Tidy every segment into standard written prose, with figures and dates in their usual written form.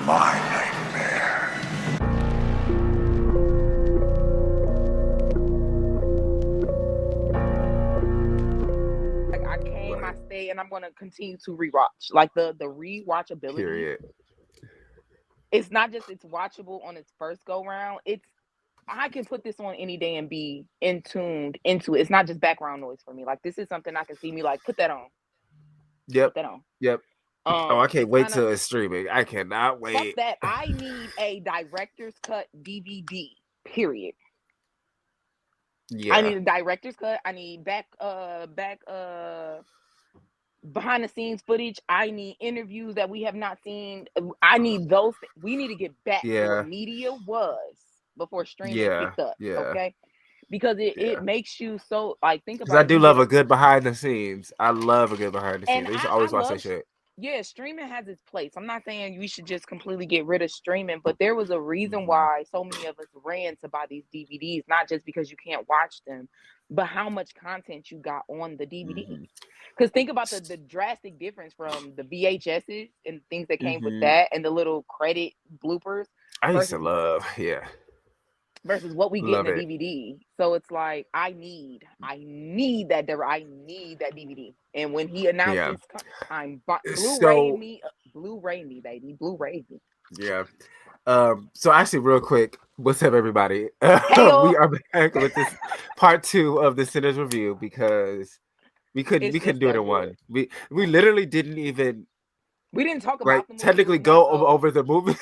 My nightmare. Like I came, I stayed, and I'm gonna continue to rewatch. Like the rewatchability. Period. It's not just it's watchable on its first go round. It's I can put this on any day and be in tuned into it. It's not just background noise for me. Like this is something I can see me like put that on, Yep. put that on. Yep. Oh, I can't It's wait kind of till it's streaming. I cannot fuck wait. that. I need a director's cut DVD. Period. I Yeah. need a director's cut. I need behind the scenes footage. I need interviews that we have not seen. I need those. We need to get back to what Yeah. media was before streaming Yeah. picked up. Yeah. Okay, because it Yeah. makes you so like think Because I about it. do You get love a a good behind the scenes. I love a good behind the scenes. and I used to I always watch that love shit. yeah, streaming has its place. I'm not saying we should just completely get rid of streaming, but there was a reason Mhm. why so many of us ran to buy these DVDs, not just because you can't watch them, but how much content you got on the DVD. Mhm. Because think about the drastic difference from the VHSs and things that came with Mhm. that and the little credit bloopers I used to versus love. Yeah. what we get in Love the it. DVD. So it's like I need that I need that DVD. And when he Yeah. announces, I'm So Blu-ray me, baby, Blu-ray me. yeah. So actually, real quick, what's up, everybody? Hey We y'all, are back with this part 2 of the Sinners review because we it's couldn't just do it so in good. one. We literally didn't even We didn't talk like about the movie. It technically was more go so over the movie.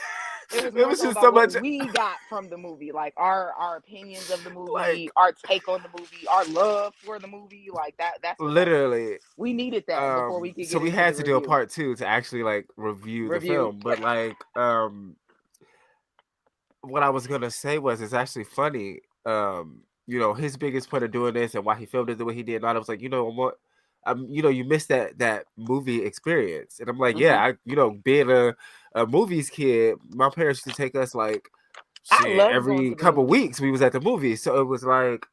it was It more was so just so about much what we got from the movie, like our opinions of the like movie, our take on the movie, our love for the movie, like that's what that was. literally. We needed that before we could So get we into had the to do a review. part 2 to actually like review the Review. film, but like what I was gonna say was it's actually funny. His biggest point of doing this and why he filmed it the way he did, and I was like, you know what, you missed that movie experience, and I'm like, Hmm. yeah, being a movies kid, my parents used to take us like I shit loved going every to the couple movies. weeks. We was at the movies, so it was like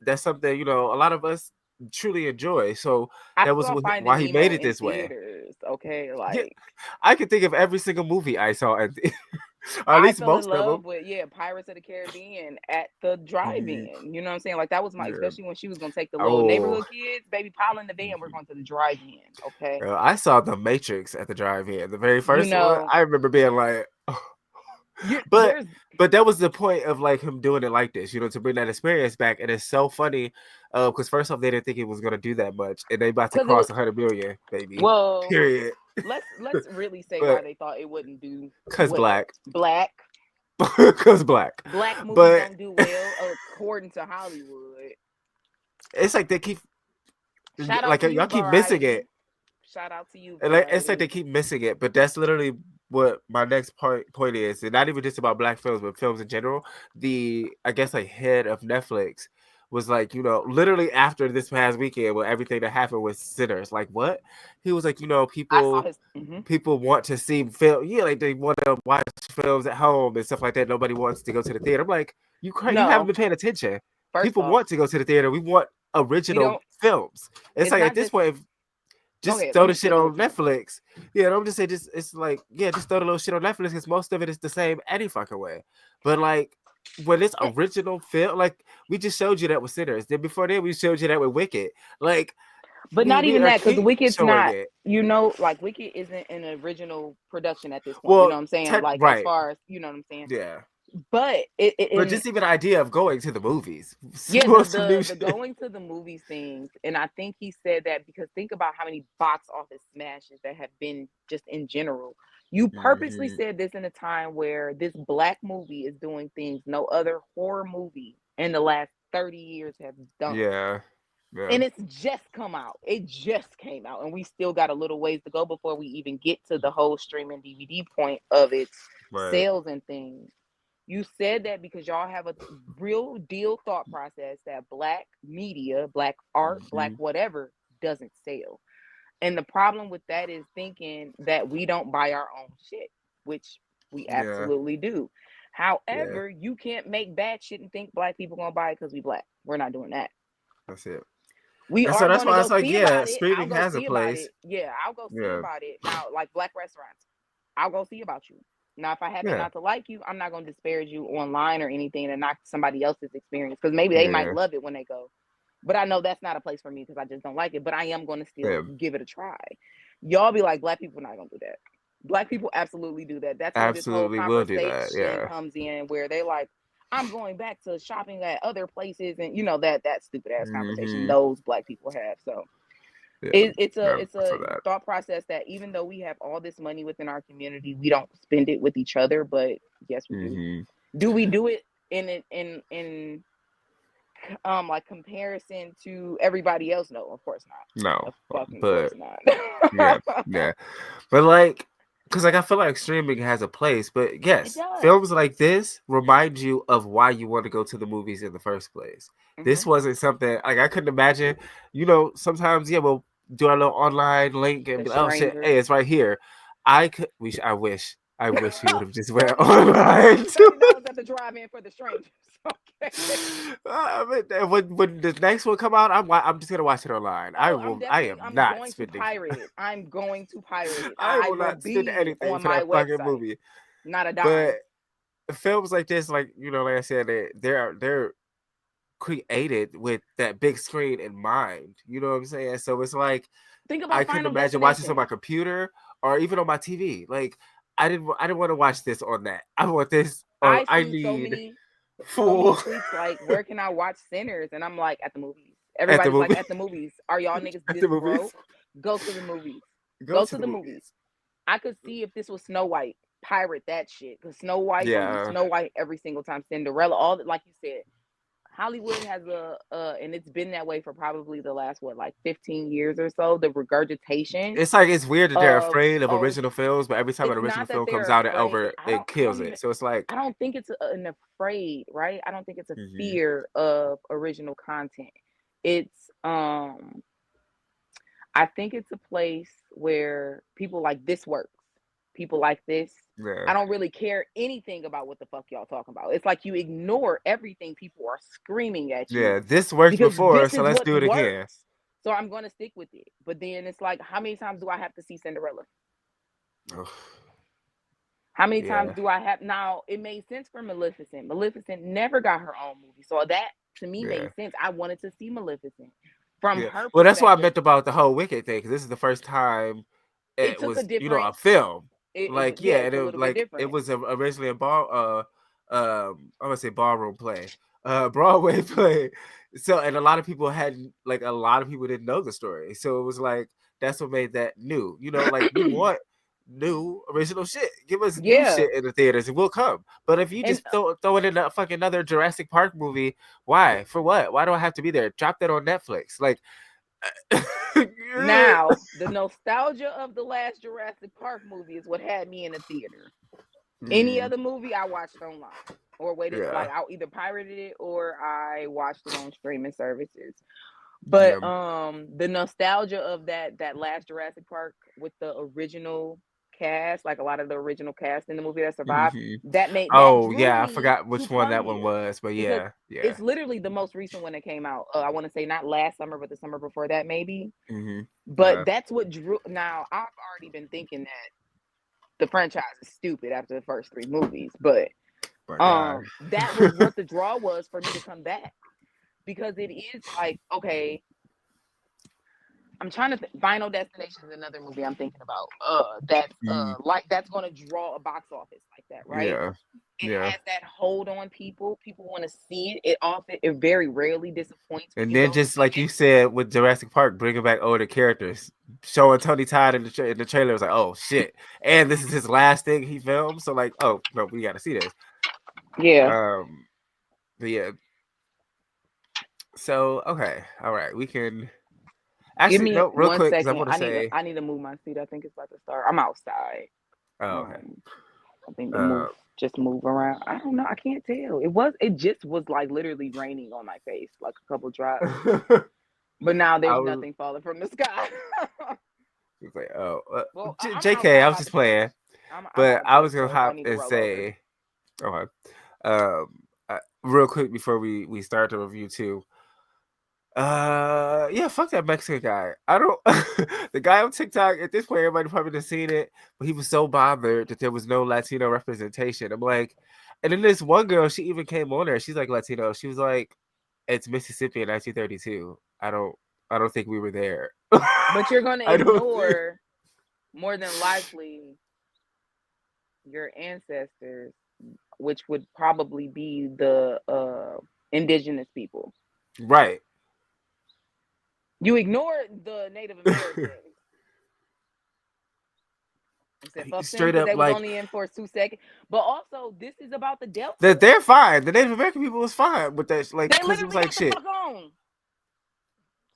that's something a lot of us truly enjoy. So I that was saw Finding why he made Nemo it in this way. theaters. Okay, Yeah, like I can think of every single movie I saw, or at I least fell in most of love them. with Pirates of the Caribbean at the Mhm. drive-in. You know what I'm saying? Like that was my Yeah. especially when she was gonna take the little Oh, neighborhood kids, baby, pile in the van. We're mhm. going to the drive-in. Okay, Girl, I saw The Matrix at the drive-in. The very you first one, know, I remember being like, but there's that was the point of like him doing it like this, to bring that experience back. And it's so funny, because first off, they didn't think it was gonna do that much, and they about to because it was cross 100 million, baby. well. Period. Let's really say But why they thought it wouldn't do cause well. black, Black cause black. black movies But don't do well according to Hollywood. it's like they keep Shout out like to you, y'all keep missing it. Variety. Shout out to you, And like, it's like they Variety. keep missing it, but that's literally what my next point is, and not even just about black films, but films in general. The I guess like head of Netflix was like, literally after this past weekend, when everything that happened with Sinners, like what he was like, I saw people his. Mm-hmm. people want to see film, yeah, like they want to watch films at home and stuff like that. Nobody wants to go to the theater. I'm like, you haven't No, been paying attention. first People off, want to go to the theater. We want we original don't. films. It's It's like at not this just. point, Go just ahead. Let throw me the shit finish on what you saying. Netflix. Yeah, don't just say just it's like, yeah, just throw the little shit on Netflix because most of it is the same any fucking way. But like when it's original film, like we just showed you that with Sinners. Then before that, we showed you that with Wicked. Like But we not we even are that, because keep Wicked's showing not. it. Like Wicked isn't an original production at this point. You know Well, what I'm saying? Like as right, far as you know what I'm saying. yeah. But it But in just even the idea of going to the movies, yeah, some new the shit. going to the movies things, and I think he said that because think about how many box office smashes that have been just in general. You purposely Mhm. said this in a time where this black movie is doing things no other horror movie in the last 30 years have done. Yeah, yeah, And it's just come out. It just came out, and we still got a little ways to go before we even get to the whole streaming DVD point of its right. sales and things. You said that because y'all have a real deal thought process that black media, black art, black Mhm. whatever doesn't sell. And the problem with that is thinking that we don't buy our own shit, which we Yeah, absolutely do. yeah. However, you can't make bad shit and think black people gonna buy it because we black. We're not doing that. That's it. We And so are that's going to why go it's like, see yeah, about it. I'll streaming go has a see about place. it. Yeah, I'll go see Yeah. about it. Now, like black restaurants, I'll go see about you. Now, if I happen Yeah. not to like you, I'm not going to disparage you online or anything and knock somebody else's experience because maybe they Yeah. might love it when they go. But I know that's not a place for me because I just don't like it. But I am going to still Yeah. give it a try. Y'all be like, Black people not going to do that. Black people absolutely do that. That's where this whole Absolutely will do that. conversation Yeah. comes in, where they like, I'm going back to shopping at other places, and you know that stupid ass conversation those Black people have. So Yeah. it's for a that. thought process that even though we have all this money within our community, we don't spend it with each other. But yes, we do. Do we do it in like comparison to everybody else? No, of course not. No, Of fucking but course not. yeah. But like, because like I feel like streaming has a place, but yes, does. films like this remind you of why you want to go to the movies in the first place. This wasn't something like I couldn't imagine. You know, sometimes we'll do our little online link and The be like, oh shit, Stranger. hey, it's right here. I wish he would have just went online. $30 at the drive-in for The Strangers. Okay. When the next one come out, I'm just gonna watch it online. I am not going spending. to pirate it. I'm going to pirate it. I will not spend anything on for my that fucking website. movie. Not a dime. But films like this, like like I said, they're created with that big screen in mind. You know what I'm saying? So it's like think about I couldn't imagine watching this on my computer or even on my TV. Like I didn't want to watch this on that. I want this. Or I need so many tweets like, where can I watch Sinners? And I'm like, at the movies. Everybody's like, at the movies. Are y'all niggas this broke? Go to the movies. Go to the movies. I could see if this was Snow White, pirate that shit. Because Snow White, Snow White every single time. Cinderella, all that, like you said. Hollywood has and it's been that way for probably the last 15 years or so. The regurgitation. It's like it's weird that they're afraid of original films, but every time an original film comes out, it kills it. So it's like I don't think it's an afraid, right? I don't think it's a fear of original content. It's I think it's a place where people like this works. People like this. Yeah. I don't really care anything about what the fuck y'all talking about. It's like you ignore everything people are screaming at you. Yeah, this worked before, so let's do it again. So I'm going to stick with it. But then it's like, how many times do I have to see Cinderella? How many times do I have? Now, it made sense for Maleficent. Maleficent never got her own movie. So that, to me, made sense. I wanted to see Maleficent. From her well, that's what I meant about the whole Wicked thing, because this is the first time it was, a film. It was originally a I'm gonna say ballroom play, Broadway play. So, and a lot of people didn't know the story. So it was like, that's what made that new. Like we want new original shit. Give us new shit in the theaters and we'll come. But if you just throw it in a fucking another Jurassic Park movie, why? For what? Why do I have to be there? Drop that on Netflix. Like, now the nostalgia of the last Jurassic Park movie is what had me in the theater. Any other movie I watched online or waited, like I either pirated it or I watched it on streaming services. But the nostalgia of that last Jurassic Park with the original cast, like a lot of the original cast in the movie that survived, that made I forgot which one that one was, but it's literally the most recent one that came out. I want to say not last summer, but the summer before that, maybe. But that's what drew. Now I've already been thinking that the franchise is stupid after the first 3 movies, but that was what the draw was for me to come back, because it is like, okay, I'm trying to Final Destination is another movie I'm thinking about. That's going to draw a box office like that, right? It has that hold on people. People want to see it. It very rarely disappoints. And then just like you said with Jurassic Park, bringing back older characters, showing Tony Todd in the trailer was like, oh shit, and this is his last thing he filmed. So like, oh no, we got to see this. Yeah. But yeah. So okay, all right, we can. Actually, no, real quick, because I want to say I need to move my seat. I think it's about to start. I'm outside. Oh, okay. I think the just move around. I don't know. I can't tell. It just was like literally raining on my face, like a couple drops. But now there's nothing falling from the sky. It's like, JK, I was just playing. But I was gonna hop and say, okay, real quick before we start the review too. Yeah, fuck that Mexican guy. I don't. The guy on TikTok at this point, everybody probably have seen it, but he was so bothered that there was no Latino representation. I'm like, and then this one girl, she even came on there. She's like Latino. She was like, "It's Mississippi in 1932. I don't think we were there." But you're gonna I don't think. ignore more than likely your ancestors, which would probably be the indigenous people. Right. You ignore the Native Americans. You said fuck them Straight because up, they was like only in for 2 seconds. But also, this is about the Delta. that they're fine. The Native American people was fine with that, like, They because it literally was like got shit. the fuck on.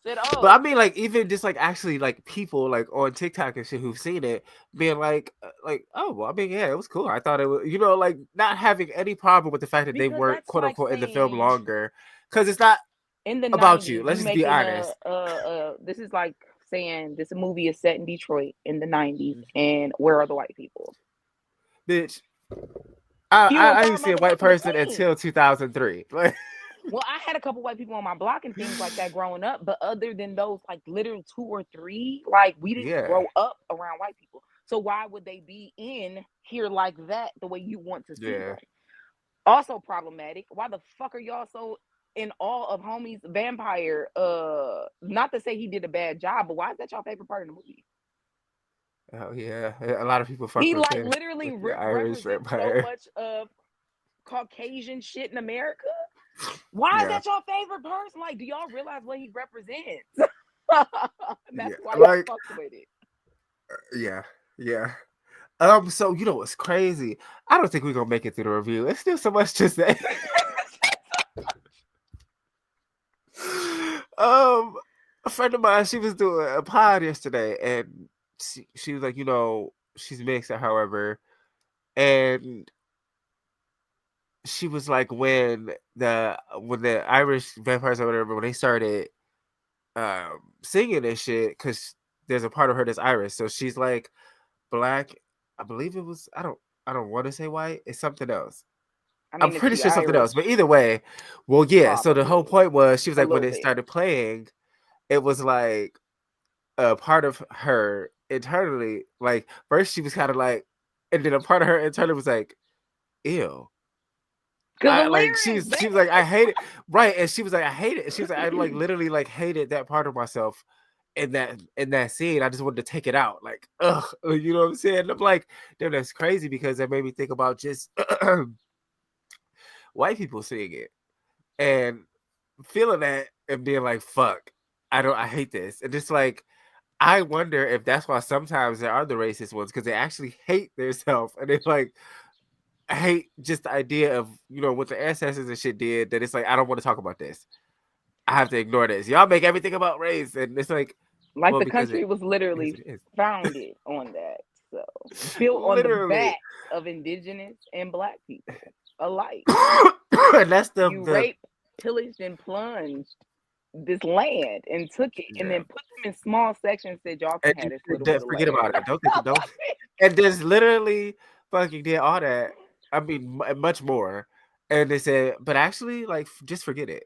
Said, But I oh, mean, like, even just like actually, like people like on TikTok and shit who've seen it, being like, oh, well, I mean, yeah, it was cool. I thought it was, you know, like not having any problem with the fact that they because weren't that's quote like unquote in the film saying longer, because it's not in the about you. 90s, Let's you just be making honest. this is like saying this movie is set in Detroit in the 90s, and where are the white people? Bitch, Few and I far didn't see a white person between. until 2003. Like, Well, I had a couple white people on my block and things like that growing up, but other than those, like literally 2 or 3, like we didn't yeah, grow up around white people. So why would they be in here like that the way you want to see yeah. them? Also problematic. Why the fuck are y'all so in awe of Homie's vampire? Not to say he did a bad job, but why is that your favorite part of the movie? Oh yeah, a lot of people fuck He with like him. literally With the Irish represents so vampire. much of Caucasian shit in America. Why is Yeah, that your favorite person? Like, do y'all realize what he represents? yeah, That's why y'all like fucked with it. yeah, yeah. So you know what's crazy? I don't think we're gonna make it through the review. It's still so much to say. A friend of mine, she was doing a pod yesterday, and she was like, you know, she's mixed, however, and she was like, when the Irish vampires or whatever, when they started singing and shit, because there's a part of her that's Irish, so she's like black. I believe it was. I don't want to say white. It's something else. I I'm mean, if pretty she sure something Irish, else. But either way, well, yeah. So the whole probably point was, she was a like, when little it bit. started playing, it was like a part of her internally. Like first, she was kind of like, and then a part of her internally was like, ew. Cause the I like lyrics, she was baby. like, I hate it. Right. And she was like, I hate it. And she was like, I like literally like hated that part of myself in that scene. I just wanted to take it out. Like, ugh, you know what I'm saying? And I'm like, damn, that's crazy, because that made me think about just white people seeing it and feeling that and being like, fuck, I hate this. And it's like, I wonder if that's why sometimes there are the racist ones, because they actually hate themselves, and it's like, I hate just the idea of, you know, what the ancestors and shit did, that it's like, I don't want to talk about this. I have to ignore this. Y'all make everything about race. And it's like, Like well, the because country was literally it is. founded on that. So built on the Literally. backs of indigenous and black people alike. And that's You raped, pillaged, and plunged this land and took it, and then put them in small sections. Said y'all can have this little bit of forget land. about it. Don't think don't. And just literally fucking did all that. I mean, much more. And they said, but actually, like, just forget it.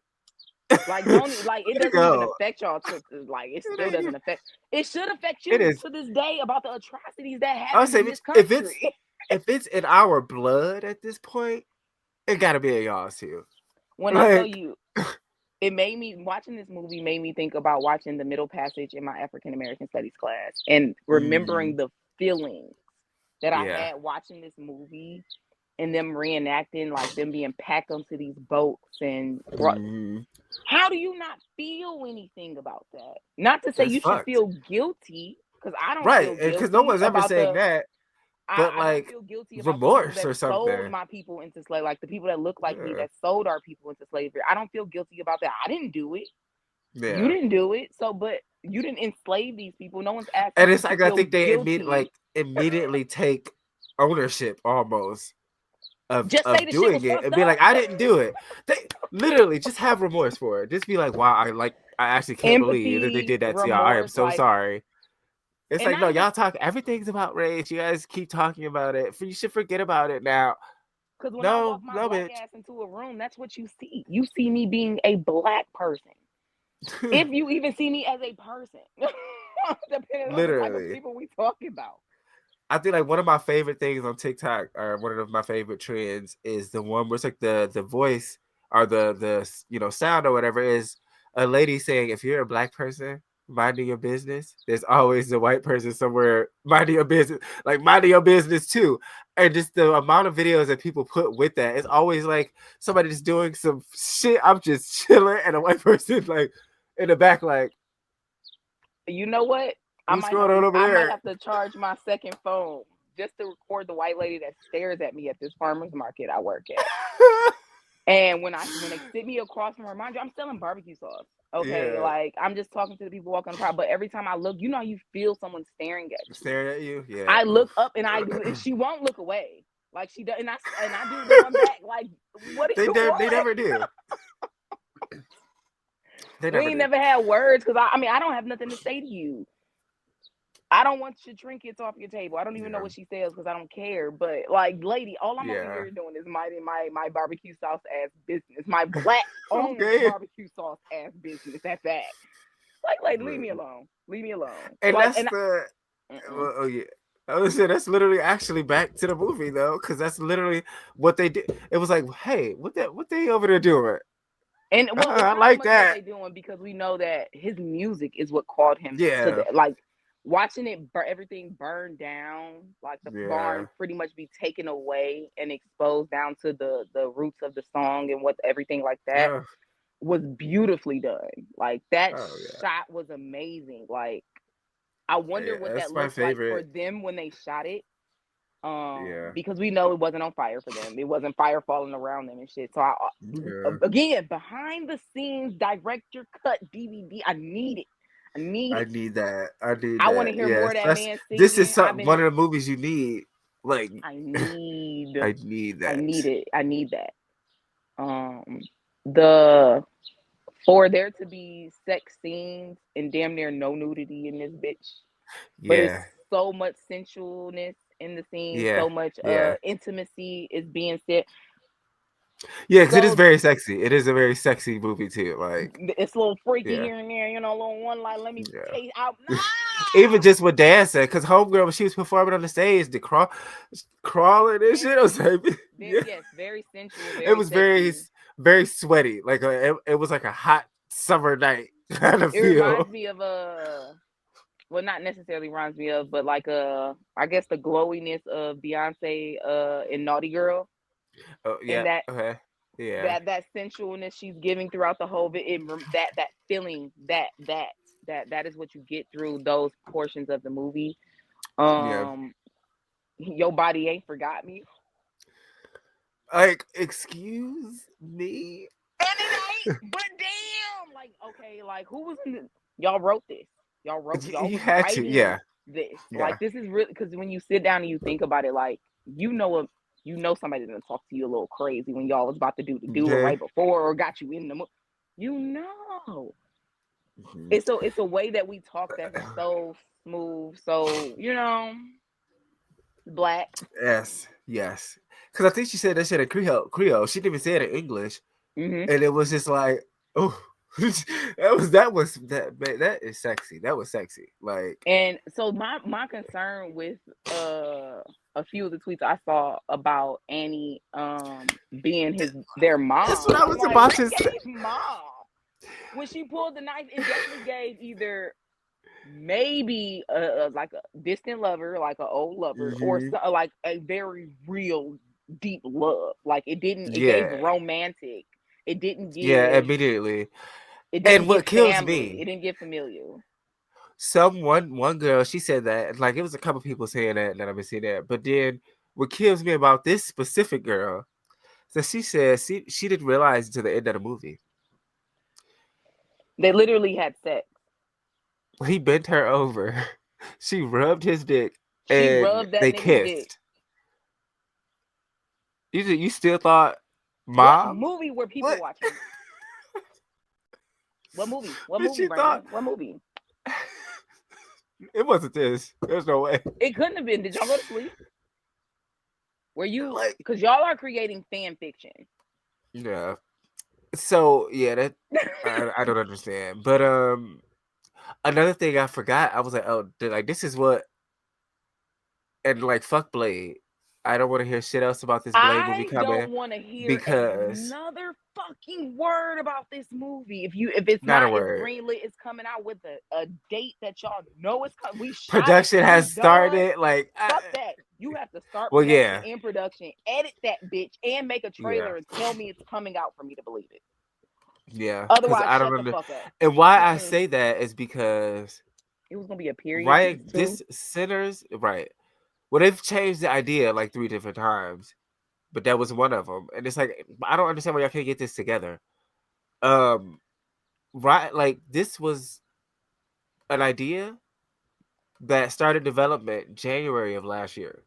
Like, don't like it doesn't even affect y'all. Like, it still doesn't affect. It should affect you to this day about the atrocities that happen in this country. If it's in our blood at this point, it gotta be in y'all's too. When I tell you, it made me, watching this movie made me think about watching The Middle Passage in my African American Studies class and remembering the feelings that I had watching this movie, and them reenacting, like them being packed onto these boats and how do you not feel anything about that? Not to say you should feel guilty, because I don't feel guilty, because no one's ever saying that. But I like, don't feel guilty about remorse the people that or something. sold my people into slavery, like the people that look like me that sold our people into slavery. I don't feel guilty about that. I didn't do it. Yeah. You didn't do it. So, but you didn't enslave these people. No one's asking. And it's like, I think they guilty. immediately take ownership almost of say doing it and be like, I didn't do it. They literally just have remorse for it. Just be like, wow, I actually can't believe that they did that to y'all. I am so sorry. It's like, no, y'all talk. Everything's about race. You guys keep talking about it. You should forget about it now. Because when I walk my black ass into a room, that's what you see. You see me being a black person. If you even see me as a person, depending on the type of Literally. people we talking about. I think like one of my favorite things on TikTok, or one of my favorite trends, is the one where it's like the voice or the sound or whatever is a lady saying, if you're a black person minding your business, there's always a white person somewhere minding your business, like minding your business too. And just the amount of videos that people put with that, it's always like somebody just doing some shit. I'm just chilling, and a white person like in the back, like, You know what? what's going on over I might there? have to charge my second phone just to record the white lady that stares at me at this farmer's market I work at. And when they sit me across from her, mind you, I'm selling barbecue sauce. Okay, Yeah. like I'm just talking to the people walking the crowd. But every time I look, you know how you feel someone staring at you. Staring at you, yeah. I look up and she won't look away. Like she does, and I do the one back. Like, what do you want? They never do. We ain't never had words because I don't have nothing to say to you. I don't want your trinkets off your table. I don't even know what she says because I don't care. But like, lady, all I'm over here doing is minding my barbecue sauce ass business, my black owned barbecue sauce ass business. At that. Like, leave me alone. Leave me alone. And like, that's oh yeah. I was saying that's literally actually back to the movie though, because that's literally what they did. It was like, hey, what they over there doing? And well, I like that. What they doing because we know that his music is what called him to like watching everything burn down, like the barn pretty much be taken away and exposed down to the roots of the song and what everything like that was beautifully done. Like that shot was amazing. Like I wonder what that looks like for them when they shot it. Because we know it wasn't on fire for them. It wasn't fire falling around them and shit. So again, behind the scenes director cut DVD. I need it. I need that. I want to hear more of that man singing. This is one of the movies you need. Like I need that. I need that. For there to be sex scenes and damn near no nudity in this bitch. But it's so much sensualness in the scene, so much intimacy is being said. Yeah, because it is very sexy. It is a very sexy movie too. Like it's a little freaky here and there, a little one like let me taste out. Even just what Dan said, because homegirl when she was performing on the stage, the crawling and shit. I was like, yes, very sensual. It was sexy. very sweaty. Like it was like a hot summer night kind of feel. It reminds me of well, not necessarily reminds me of, but like I guess the glowiness of Beyonce in Naughty Girl. Oh yeah. That sensualness she's giving throughout the whole that feeling that is what you get through those portions of the movie. Your body ain't forgot me. Like, excuse me. And it ain't, but damn, like okay, like who was y'all wrote this? Y'all had to, this. Like this is really because when you sit down and you think about it, like you know somebody's gonna talk to you a little crazy when y'all was about to do it right before or got you in the mood. It's a way that we talk that is so smooth, so black. Yes. Because I think she said that shit in Creole. She didn't even say it in English, and it was just like, oh. that is sexy. That was sexy. Like, and so my concern with a few of the tweets I saw about Annie being their mom. That's what I was about to say. Mom, when she pulled the knife, it definitely gave either maybe like a distant lover, like an old lover, or like a very real deep love. Like it didn't. It gave romantic. It didn't give. Immediately. And what kills me, it didn't get familial. One girl, she said that, like it was a couple people saying that I've been seeing that. But then what kills me about this specific girl, so she said she didn't realize until the end of the movie. They literally had sex. He bent her over. She rubbed his dick. And they kissed. You still thought, Mom? What movie were people watching? What movie? What movie, Brandon? What movie? It wasn't this. There's no way. It couldn't have been. Did y'all go to sleep? Were you because y'all are creating fan fiction? Yeah. So yeah, that I don't understand. But another thing I forgot, I was like, oh, like this is what, and like fuck Blade. I don't want to hear shit else about this Blade movie I coming don't want to hear because another fucking word about this movie. If it's not a not, it's word. greenlit. It's coming out with a date that y'all know is coming. We shot it. Production We has done. started. Like, Fuck that. You have to start well, production yeah, and production, edit that bitch, and make a yeah, trailer and tell me it's coming out for me to believe it. yeah. Because Otherwise, I don't shut the under, fuck up. and why I say that is because It was gonna be a period right, piece too. this Sinners, right. Well, they've changed the idea like 3 different times, but that was one of them. And it's like I don't understand why y'all can't get this together. Right, like this was an idea that started development January of last year.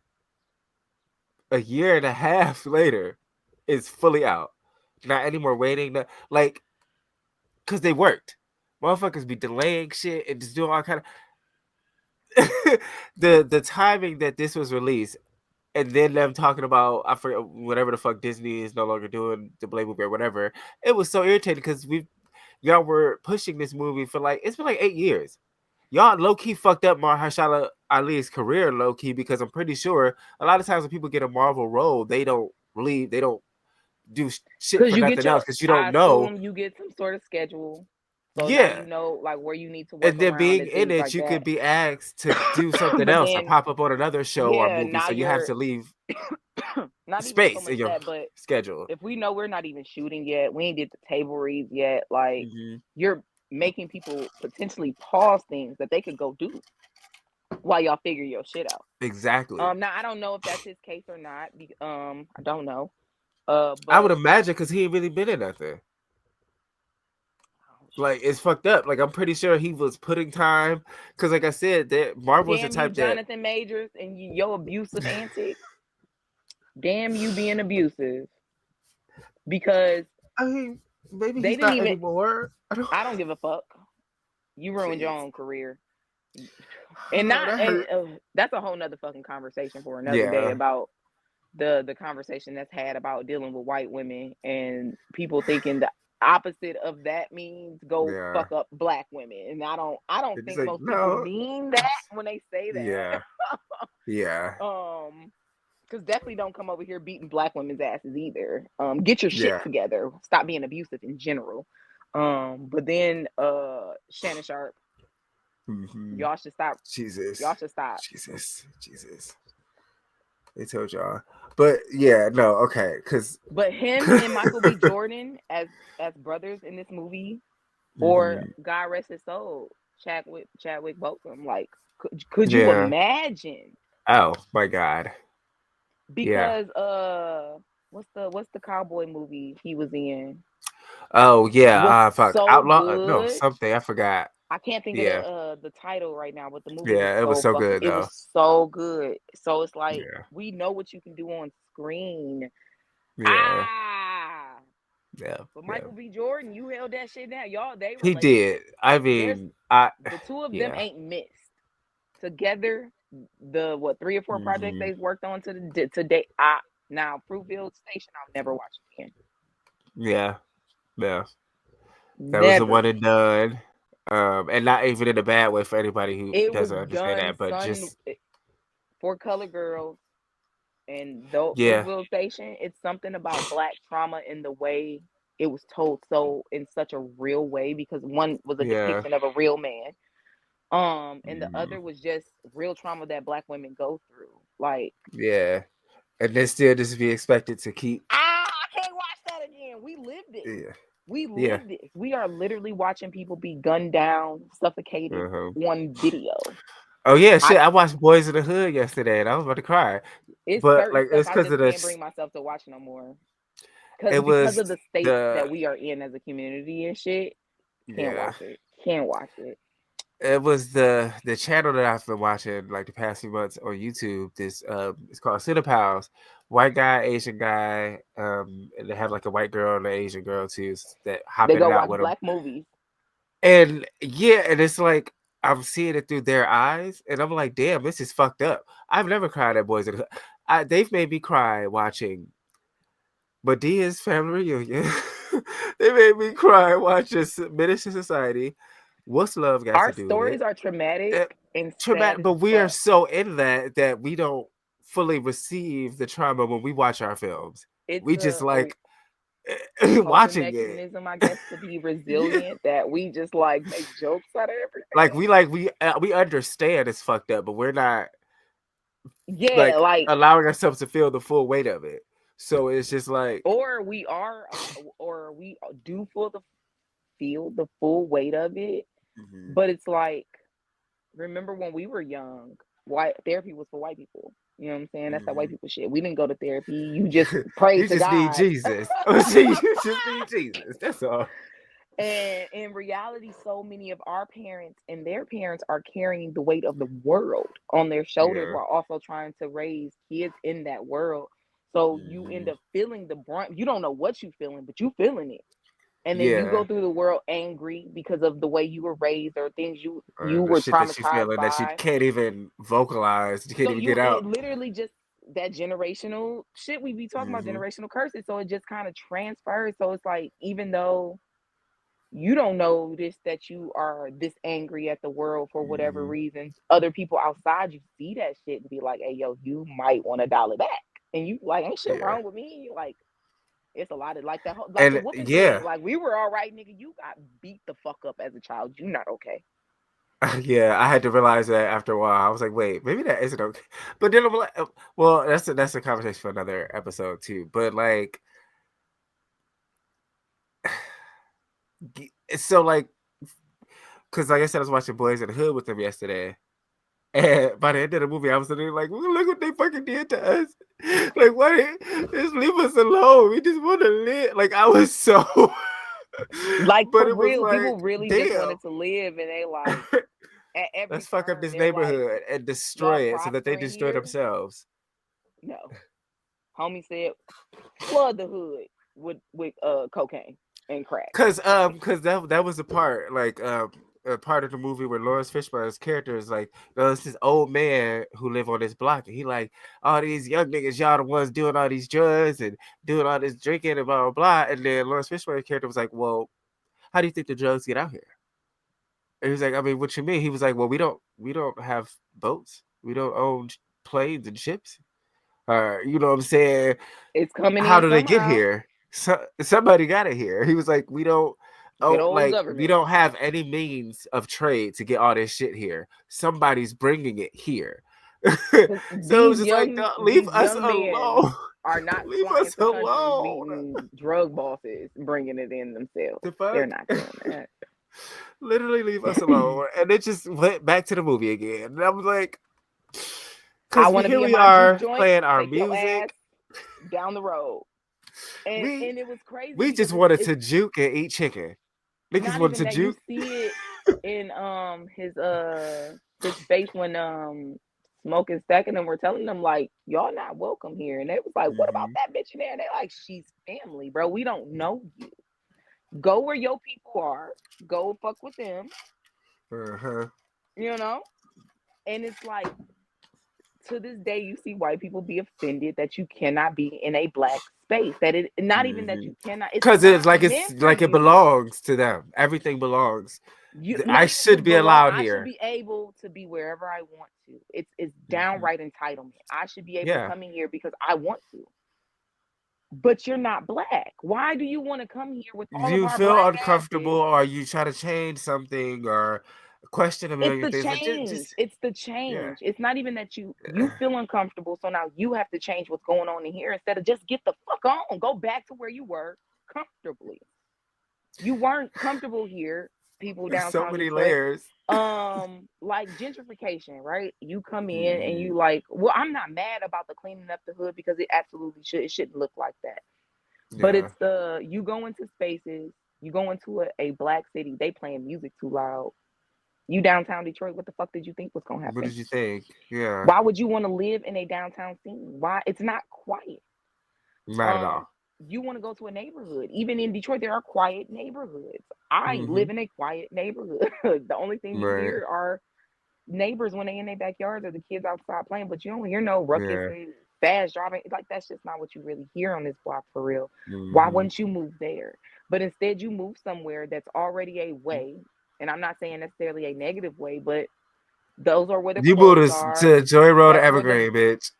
A year and a half later, it's fully out. Not anymore waiting. Like, cause they worked. Motherfuckers be delaying shit and just doing all kind of the timing that this was released, and then them talking about I forget whatever the fuck Disney is no longer doing the Blade movie or whatever. It was so irritating because y'all were pushing this movie for like it's been like 8 years. Y'all low key fucked up Mahershala Ali's career low key because I'm pretty sure a lot of times when people get a Marvel role, they don't do shit Because for you get nothing else your, because you I don't know. assume you get some sort of schedule. So now Yeah, you know like where you need to work and then around being and in things it, like you that. could be asked to do something But else or then, pop up on another show or yeah, movie, now so you have you're to leave not even so space much in your that, but schedule. if we know we're not even shooting yet, we ain't did the table reads yet, like Mm-hmm. you're making people potentially pause things that they could go do while y'all figure your shit out. Exactly. Now I don't know if that's his case or not. I don't know. I would But imagine because he ain't really been in nothing. Like it's fucked up. Like I'm pretty sure he was putting time because, like I said, that Marvel's the damn you, type that Jonathan Majors, and your abusive antics. Damn you being abusive. Because I mean, maybe they he's didn't not even. anymore. I don't give a fuck. You ruined your Please. own career. And not That and hurt. that's a whole nother fucking conversation for another day Yeah. about the conversation that's had about dealing with white women and people thinking the opposite of that means go Yeah. fuck up black women. And I don't It's think like most people no. mean that when they say that. Yeah. Yeah. Because definitely don't come over here beating black women's asses either. Get your shit Yeah. together. Stop being abusive in general. But then Shannon Sharp, Mm-hmm. y'all should stop. Jesus. Y'all should stop. Jesus. They told y'all. But yeah, no, okay. But him and Michael B. Jordan as brothers in this movie, or God rest his soul, Chadwick Boseman. Like, could you yeah. imagine? Oh my God. Yeah. Because what's the cowboy movie he was in? Oh yeah. Was Fuck. so Outlaw. No, good. something. I forgot. I can't think of Yeah. the title right now, but the movie was Yeah. It was so so fucking. good It though. was so good. So it's like Yeah. we know what you can do on screen. Yeah. Yeah. But Michael B. Jordan, you held that shit down. Y'all, they He did. relationship. I There's mean, the two of them yeah. ain't missed together. The 3 or 4 projects they've worked on to date. Now Fruitville Station, I'll never watch again. Yeah. Yeah. That was the Never. one and done. And not even in a bad way for anybody who It was doesn't understand done, that, but son. just For color girls. And though yeah. Fruitville Station, it's something about black trauma in the way it was told so in such a real way, because one was a Yeah. depiction of a real man. And the other was just real trauma that black women go through. Like, Yeah. And then still just be expected to keep I can't watch that again. We lived it. Yeah. We Yeah. lived it. We are literally watching people be gunned down, suffocated on video. Oh yeah, shit. I watched Boys in the Hood yesterday and I was about to cry. It's But certain like stuff it's I because just of can't this bring myself to watch no more. it Because was of the state that the we are in as a community and shit. Can't yeah. watch it. Can't watch it. It was the channel that I've been watching like the past few months on YouTube. This it's called Cinepals. White guy, Asian guy, and they have like a white girl and an Asian girl too that hop They in go and out watch with them. black movies. And yeah, and it's like I'm seeing it through their eyes, and I'm like, damn, this is fucked up. I've never cried at Boys in the Hood. They've made me cry watching Medea's family reunion. They made me cry watching Menace to Society. What's Love got Our to do with stories it? are traumatic and sad Traumatic, as but we are fuck. so in that we don't fully receive the trauma when we watch our films. It's We just a like coping watching it. mechanism, I guess, to be Yeah. resilient that we just like make jokes out of Like everything. we understand it's fucked up, but we're not Yeah, like like, allowing ourselves to feel the full weight of it. So it's just like, or we are, or we do feel the full weight of it. mhm. But it's like, remember when we were young, white therapy was for white people. You know what I'm saying? That's that white Mhm. people shit. We didn't go to therapy. You just pray You to just need God. Jesus. You just need Jesus. That's all. And in reality, so many of our parents and their parents are carrying the weight of the world on their shoulders Yeah. while also trying to raise kids in that world. So you end Mhm. up feeling the brunt. You don't know what you feeling, but you feeling it. And then you go Yeah. through the world angry because of the way you were raised or things you The were shit that you traumatized feeling that you by. can't even vocalize, you can't So even get it out. literally just that generational shit we be talking about, Mhm. generational curses. So it just kind of transfers. So it's like, even though you don't notice that you are this angry at the world for whatever Mhm. reasons, other people outside you see that shit and be like, hey, yo, you might want to dial it back. And you like, ain't shit Yeah. wrong with me. Like, it's a lot of like like the And whooping thing. yeah. Like, we were all right, nigga. You got beat the fuck up as a child. You not okay. Yeah, I had to realize that after a while. I was like, wait, maybe that isn't okay. But then I'm like, well, that's a conversation for another episode too. But like, so like, because like I said, I was watching Boys in the Hood with them yesterday, and by the end of the movie, I was literally like, look what they fucking did to us. Like, why just leave us alone? We just want to live. Like, I was so, Like, but for it was real, like, people really just damn. wanted to live, and they like at every Let's fuck up turn this they're like, neighborhood and y'all destroy it so that they prospering destroy here. themselves. No, homie said, flood the hood with cocaine and crack. Cause that was the part, like a part of the movie where Lawrence Fishburne's character is like, it's this old man who live on this block, and he like, all these young niggas, y'all the ones doing all these drugs and doing all this drinking and blah blah blah. And then Lawrence Fishburne's character was like, well, how do you think the drugs get out here? And he was like, I mean, what you mean? He was like, well, we don't have boats, we don't own planes and ships. You know what I'm saying? It's coming How in do they get somehow. here? Somebody got it here. He was like, we don't, Good oh, old like we government. don't have any means of trade to get all this shit here. Somebody's bringing it here. Because So it was just like, leave these us young men alone. are not Leave flying us to countries alone. meeting drug bosses, bringing it in themselves. The They're fuck? not doing that. Literally leave us alone. And it just went back to the movie again. And I was like, I because want to here be in we my juke are joint. playing our Take your ass music. down the road. And We it was crazy we because just wanted it's to juke and eat chicken. Niggas not wanted even to that. You juke. see it in his face when Smoke and Stack and them were telling them like, y'all not welcome here. And they was like, what about Mhm. that bitch in there? And they like, she's family, bro. We don't know you. Go where your people are. Go fuck with them. Uh-huh. You know? And it's like, to this day, you see white people be offended that you cannot be in a black space. That it not even that you cannot, it's Because not it's meant for like it you. belongs to them. Everything belongs. You I not even should just be belong. allowed I should here. be able to be wherever I want to. It's Mhm. downright entitlement. I should be able to Yeah. come in here because I want to. But you're not black. Why do you want to come here with all of You our feel black uncomfortable, asses? or you try to change something, or question a It's million the things. Like change. just It's the yeah. change. It's not even that you feel uncomfortable, so now you have to change what's going on in here instead of just get the fuck on. Go back to where you were comfortably. You weren't comfortable here, people There's so downtown many Detroit. layers. Like gentrification, right? You come in and Mhm. you like, well, I'm not mad about the cleaning up the hood because it absolutely it shouldn't look like that. But Yeah. it's you go into spaces, you go into a black city, they playing music too loud. You downtown Detroit, what the fuck did you think was gonna What happen? did you think? Yeah. Why would you want to live in a downtown scene? Why? It's not quiet. Not at Um, all. you want to go to a neighborhood. Even in Detroit, there are quiet neighborhoods. I live Mhm. in a quiet neighborhood. The only thing you Right. hear are neighbors when they in their backyards or the kids outside playing, but you don't hear no ruckus Yeah. and fast driving. Like, that's just not what you really hear on this block for real. Why Mhm. wouldn't you move there? But instead, you move somewhere that's already a way. And I'm not saying necessarily a negative way, but those are where the You moved clubs us are. to Joy Road to That's where the Evergreen, bitch.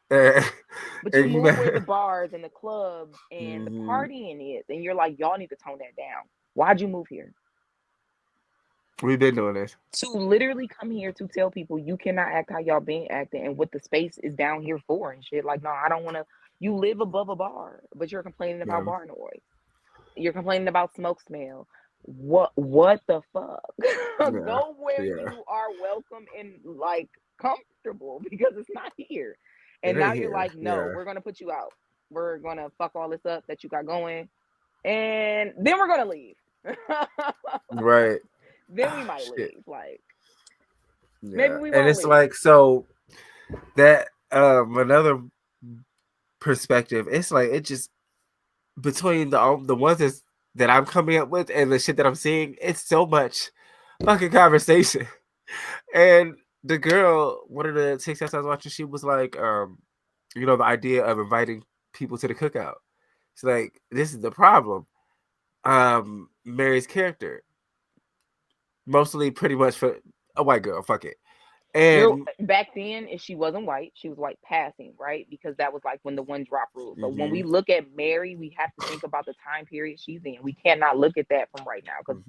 but you And you move where the bars and the clubs and the Mhm. partying is, and you're like, y'all need to tone that down. Why'd you move here? We've been doing this. To literally come here to tell people you cannot act how y'all been acting and what the space is down here for and shit. Like, no, I don't want to. You live above a bar, but you're complaining about Yeah. bar noise. You're complaining about smoke smell. What the fuck? Yeah. Go where Yeah. you are welcome and like comfortable, because it's not here. It And now ain't you're here. like, no, Yeah. we're gonna put you out. We're gonna fuck all this up that you got going, and then we're gonna leave. Right. Then we might Shit. leave. Like, maybe Yeah. we And won't it's leave. like, so that another perspective, it's like, it just, between the ones that I'm coming up with and the shit that I'm seeing, it's so much fucking conversation. And the girl, one of the TikToks I was watching, she was like, you know, the idea of inviting people to the cookout. It's like, this is the problem. Mary's character, mostly pretty much for a white girl, fuck it. You're And back then, if she wasn't white, she was white passing, right? Because that was like when the one drop rule. So when we look at Mary, we have to think about the time period she's in. We cannot look at that from right now, because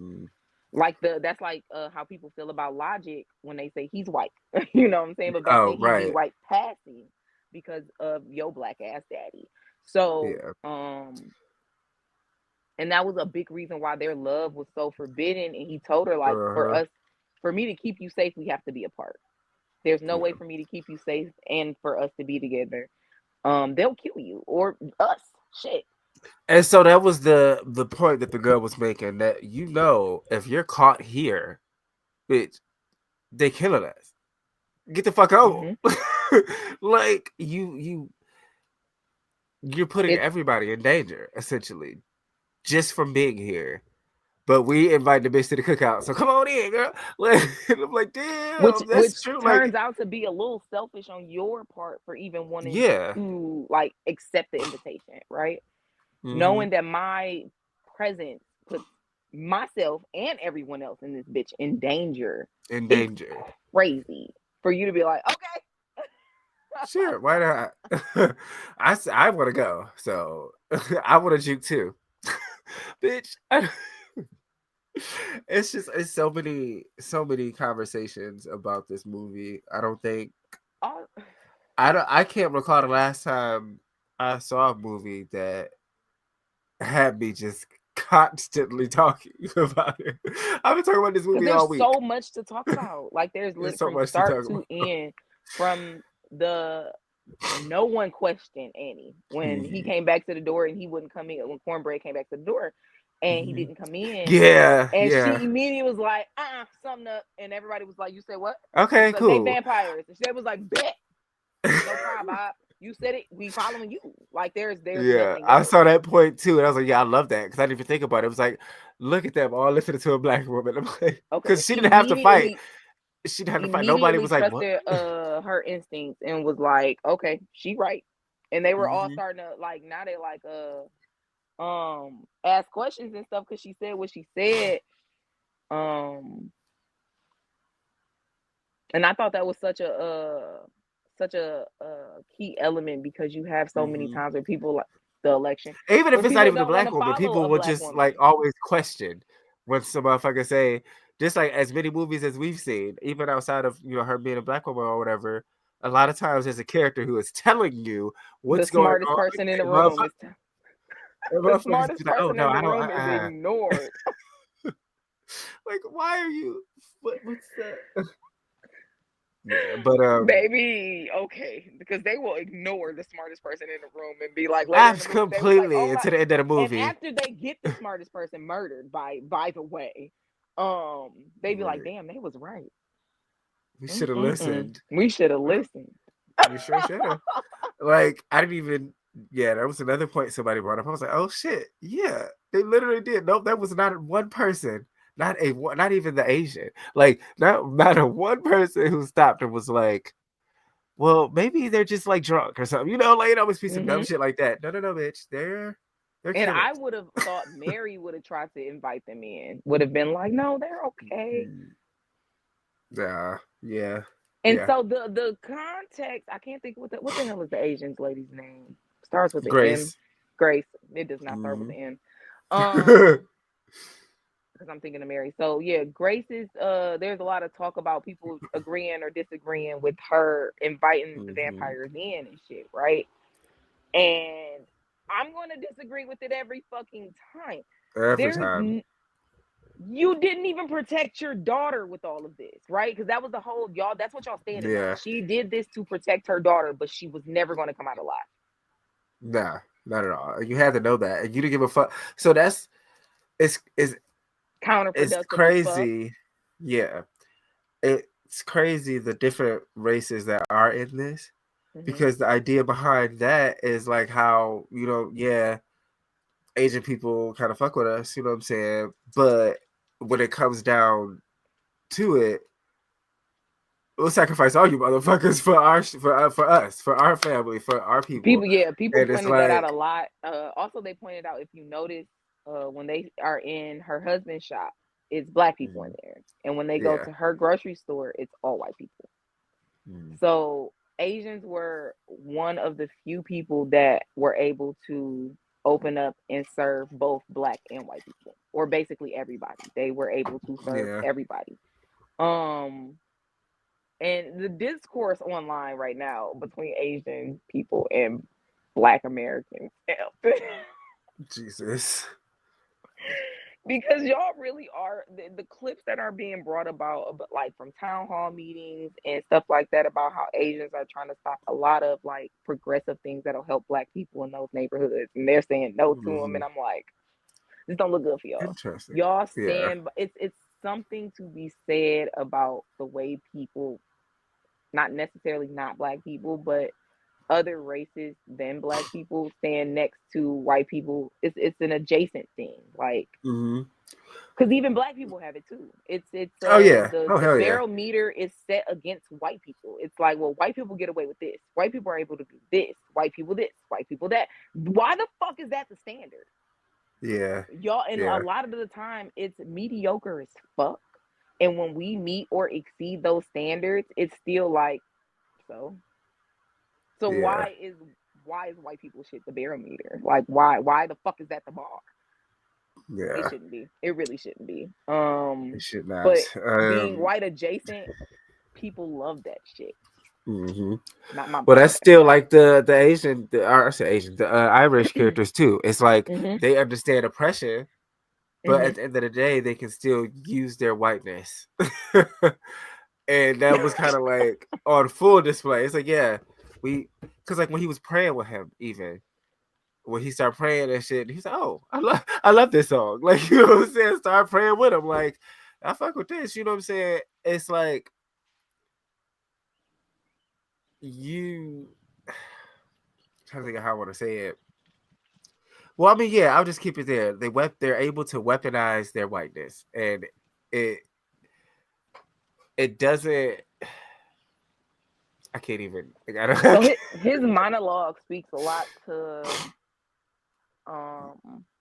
like that's like how people feel about Logic when they say he's white. You know what I'm saying? But back then he'd be white passing because of your black ass daddy. So and that was a big reason why their love was so forbidden. And he told her, like, for me to keep you safe, we have to be apart. There's no way for me to keep you safe and for us to be together. They'll kill you or us. Shit. And so that was the point that the girl was making, that, you know, if you're caught here, bitch, they killing us. Get the fuck out. Like, you're putting everybody in danger, essentially, just from being here. But we invite the bitch to the cookout, so come on in, girl. Like, I'm like, damn, which true. Turns out to be a little selfish on your part for even wanting to like accept the invitation, right? Knowing that my presence puts myself and everyone else in this bitch in danger. It's crazy for you to be like, okay. Sure, why not? I want to go, so I want to juke too. Bitch. It's so many conversations about this movie. I don't think I can't recall the last time I saw a movie that had me just constantly talking about it. I've been talking about this movie all week. There's so much to talk about. Like, there's so from start to end. From the no one questioned Annie when he came back to the door and he wouldn't come in, when Cornbread came back to the door and he didn't come in. And she immediately was like, something up. And everybody was like, you said what? Okay, cool. They vampires. And she was like, bet. No problem. You said it. We following you. Like, there's nothing I saw that point too, and I was like, yeah, I love that, because I didn't even think about it. It was like, look at them all listening to a black woman. I'm like, because she didn't have to fight. She didn't have to fight. Nobody was like, what? Her instincts and was like, okay, she right. And they were all starting to like, now they like ask questions and stuff because she said what she said. And I thought that was such a key element, because you have so many times where people, like the election, even if it's not even a black woman, people would just like always question when some motherfucker say, just like as many movies as we've seen, even outside of, you know, her being a black woman or whatever, a lot of times there's a character who is telling you what's going on. The smartest person in the room is the smartest person in the room is ignored. Like, why are you? What's that? Yeah, but baby, okay, because they will ignore the smartest person in the room and be like, laughs completely like, into the end of the movie. And after they get the smartest person murdered, by the way, they be like, damn, they was right. We should have listened. We should have listened. We sure should have. Like, I didn't even. Yeah, that was another point somebody brought up. I was like, oh shit, yeah, they literally did. Nope, that was not one person. Not even the Asian. Like, not a one person who stopped and was like, well, maybe they're just like drunk or something. You know, like it always be some dumb Hmm. shit like that. No, bitch. They're And killers. I would have thought Mary would have tried to invite them in. Would have been like, no, they're okay. Yeah. And so the context, I can't think what the hell is the Asian lady's name? Starts with the M. Grace. Grace. It does not start with the N. Because I'm thinking of Mary. So yeah, Grace is there's a lot of talk about people agreeing or disagreeing with her inviting the vampires in and shit, right? And I'm gonna disagree with it every fucking time. Every time. You didn't even protect your daughter with all of this, right? Because that was the whole y'all. That's what y'all standing on. She did this to protect her daughter, but she was never going to come out alive. Nah, not at all. You had to know that, and you didn't give a fuck. So it's counterproductive. It's crazy. Yeah, it's crazy the different races that are in this, because the idea behind that is like how, you know, yeah, Asian people kind of fuck with us, you know what I'm saying? But when it comes down to it, we'll sacrifice all you motherfuckers for us, for our family, for our people. People pointed that out a lot. Also, they pointed out, if you notice, when they are in her husband's shop, it's black people in there, and when they go to her grocery store, it's all white people. So Asians were one of the few people that were able to open up and serve both black and white people, or basically everybody. They were able to serve everybody. And the discourse online right now between Asian people and Black Americans, Jesus, because y'all really are the clips that are being brought about, like from town hall meetings and stuff like that, about how Asians are trying to stop a lot of like progressive things that'll help Black people in those neighborhoods, and they're saying no to them, and I'm like, this don't look good for y'all. Interesting. Y'all stand. It's something to be said about the way people, not necessarily not Black people, but other races than Black people, stand next to white people. It's an adjacent thing, like, because even Black people have it too. It's the barometer is set against white people. It's like, well, white people get away with this. White people are able to do this. White people this. White people that. Why the fuck is that the standard? Yeah, y'all, and a lot of the time it's mediocre as fuck. And when we meet or exceed those standards, it's still like, so why is white people shit the barometer? Like, why the fuck is that the bar? It shouldn't be. It really shouldn't be. It should not. But being white adjacent, people love that shit. Not my. Well, that's still like the Asian, the Irish characters too. It's like they understand oppression, but at the end of the day, they can still use their whiteness. And that was kind of like on full display. It's like, yeah, because like when he was praying with him, even when he started praying and shit, he's like, oh, I love this song. Like, you know what I'm saying? Start praying with him. Like, I fuck with this. You know what I'm saying? It's like, I'm trying to think of how I want to say it. Well, I mean, yeah, I'll just keep it there. They're able to weaponize their whiteness, and it doesn't. I can't even. So his monologue speaks a lot to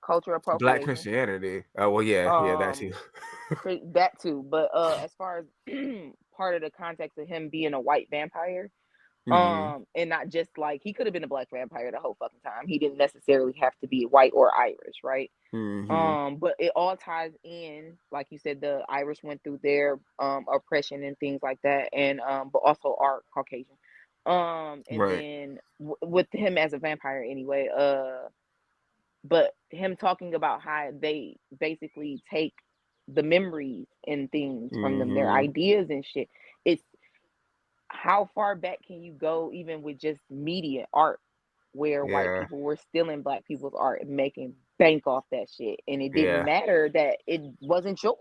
cultural appropriation. Black Christianity. Oh well, yeah, that too. That too, but as far as part of the context of him being a white vampire, and not just like, he could have been a Black vampire the whole fucking time. He didn't necessarily have to be white or Irish, right? But it all ties in, like you said, the Irish went through their oppression and things like that, and but also are Caucasian. And then with him as a vampire anyway, but him talking about how they basically take the memories and things from them, their ideas and shit. It's how far back can you go, even with just media art, where white people were stealing Black people's art and making bank off that shit, and it didn't matter that it wasn't yours.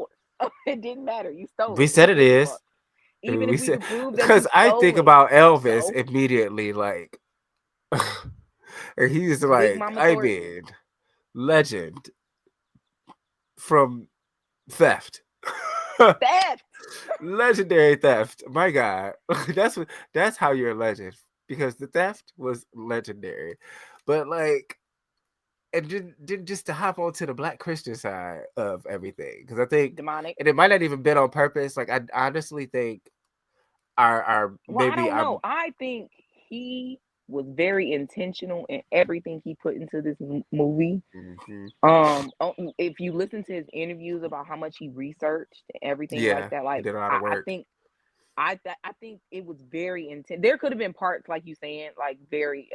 It didn't matter. You stole it. We said it is. Even if we could prove that, because I think about Elvis immediately, like, and he's like, I mean, legend from theft. Theft. Legendary theft. My God, that's how you're a legend, because the theft was legendary. But like, and then just to hop onto the Black Christian side of everything, because I think, Demonic. and it might not even been on purpose. Like, I honestly think our Well, I maybe don't our know. I think he was very intentional in everything he put into this movie. If you listen to his interviews about how much he researched and everything like yeah, that, he like did a lot of I work. think I think it was very intense. There could have been parts like you saying, like very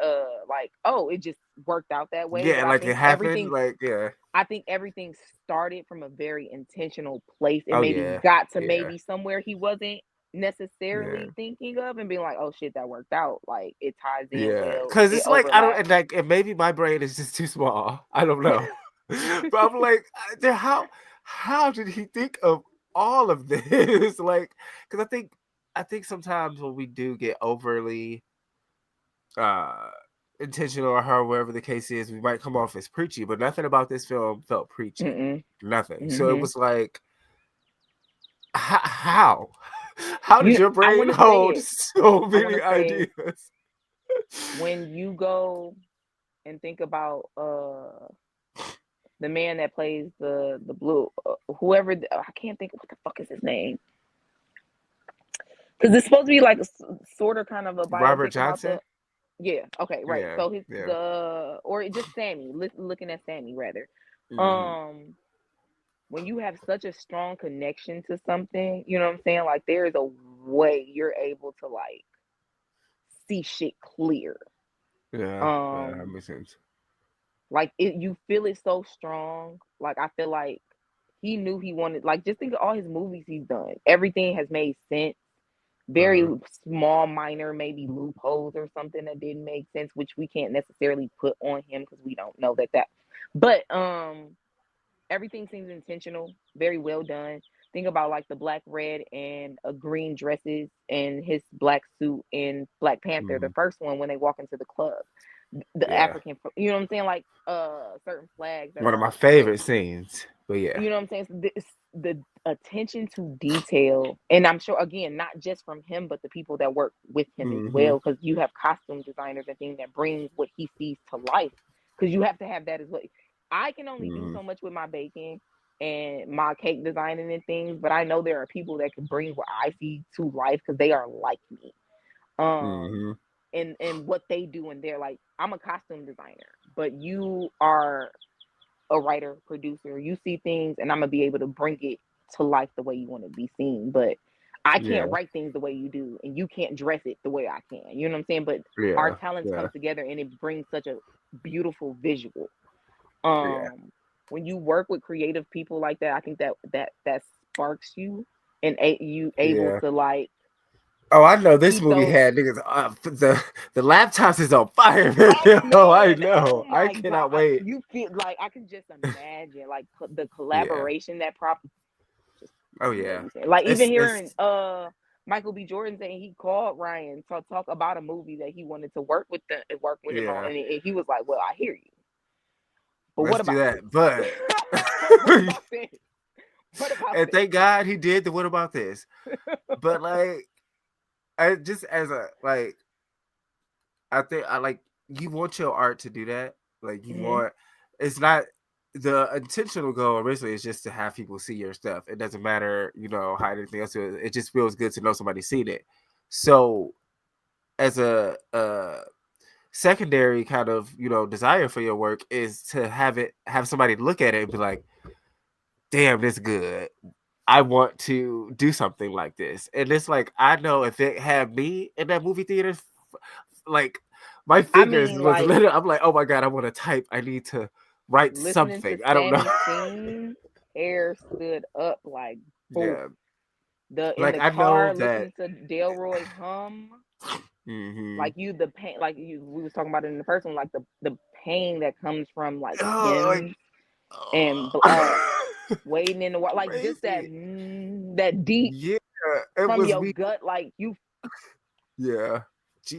like, oh, it just worked out that way. Yeah, But I like it think happened. Like, yeah. I think everything started from a very intentional place and Oh maybe yeah, got to yeah, maybe somewhere he wasn't yeah. necessarily thinking of and being like, oh shit, that worked out. Like it ties in Yeah, well, because it it's like I don't, overlaps. and like, and maybe my brain is just too small. I don't know, but I'm like, how did he think of all of this? Like, because I think sometimes when we do get overly uh intentional, or however the case is, we might come off as preachy. But nothing about this film felt preachy. Mm-mm. Nothing. So it Mm-hmm. was like, how? How did your I brain want to say hold it. so I want many to say ideas? when you go and think about the man that plays the blue whoever I can't think of what the fuck is his name, because it's supposed to be like sort of kind of a Robert biopic about Johnson? the yeah, okay, right, Yeah, so his yeah. the or just Sammy, looking at Sammy rather, Mhm. um when you have such a strong connection to something, you know what I'm saying, like there is a way you're able to like see shit clear. Yeah, that um makes sense. Like it, you feel it so strong. Like I feel like he knew he wanted. Like just think of all his movies he's done. Everything has made sense. Very Uh-huh. small, minor, maybe loopholes or something that didn't make sense, which we can't necessarily put on him because we don't know that. But everything seems intentional. Very well done. Think about like the black, red, and a green dresses and his black suit in Black Panther, the Mhm. first one when they walk into the club, the Yeah. African, you know what I'm saying, like certain flags that One of are my on set, favorite scenes. But yeah. you know what I'm saying. So the attention to detail, and I'm sure again not just from him but the people that work with him as Mhm. well, because you have costume designers and things that bring what he sees to life, because you have to have that as well. I can only do Mhm. so much with my baking and my cake designing and things, but I know there are people that can bring what I see to life because they are like me. um Mhm. and what they do in their, like, I'm a costume designer, but you are a writer, producer. You see things and I'm gonna be able to bring it to life the way you want to be seen. But I Yeah. can't write things the way you do, and you can't dress it the way I can. You know what I'm saying? But our Yeah. talents Yeah. come together and it brings such a beautiful visual. Yeah. When you work with creative people like that, I think that sparks you and you able Yeah. to like Oh, I know this keep movie those. had niggas. The laptops is on fire. Oh Oh, I man, oh know. I my god, cannot wait. you feel like I can just imagine like the Yeah. collaboration that prop just Oh made yeah. me say, like, even hearing It's Michael B. Jordan saying he called Ryan to talk about a movie that he wanted to work with him on, yeah. and he was like, "Well, I hear you, but what Let's do about that. this? But What about this? What about and this?" thank God he did the what about this? But like, I just as a like, I think I like, you want your art to do that. Like you Hmm. want, it's not the intentional goal originally is just to have people see your stuff. It doesn't matter, how anything else is. It just feels good to know somebody's seen it. So as a secondary kind of desire for your work is to have somebody look at it and be like, damn, this good. I want to do something like this. And it's like, I know if it had me in that movie theater, like my I fingers mean, was like literally, I'm like, oh my God, I want to type. I need to write listening to something. I don't know. Sammy sing, hair stood up like boom. Yeah. The in Like the I know car that. listening to Delroy hum. Hmm. Like the pain, like we was talking about it in the first one, like the pain that comes from like Oh, like, hymns and waiting in the water, like just crazy. that deep Yeah. It from was your we. gut, like you, Yeah.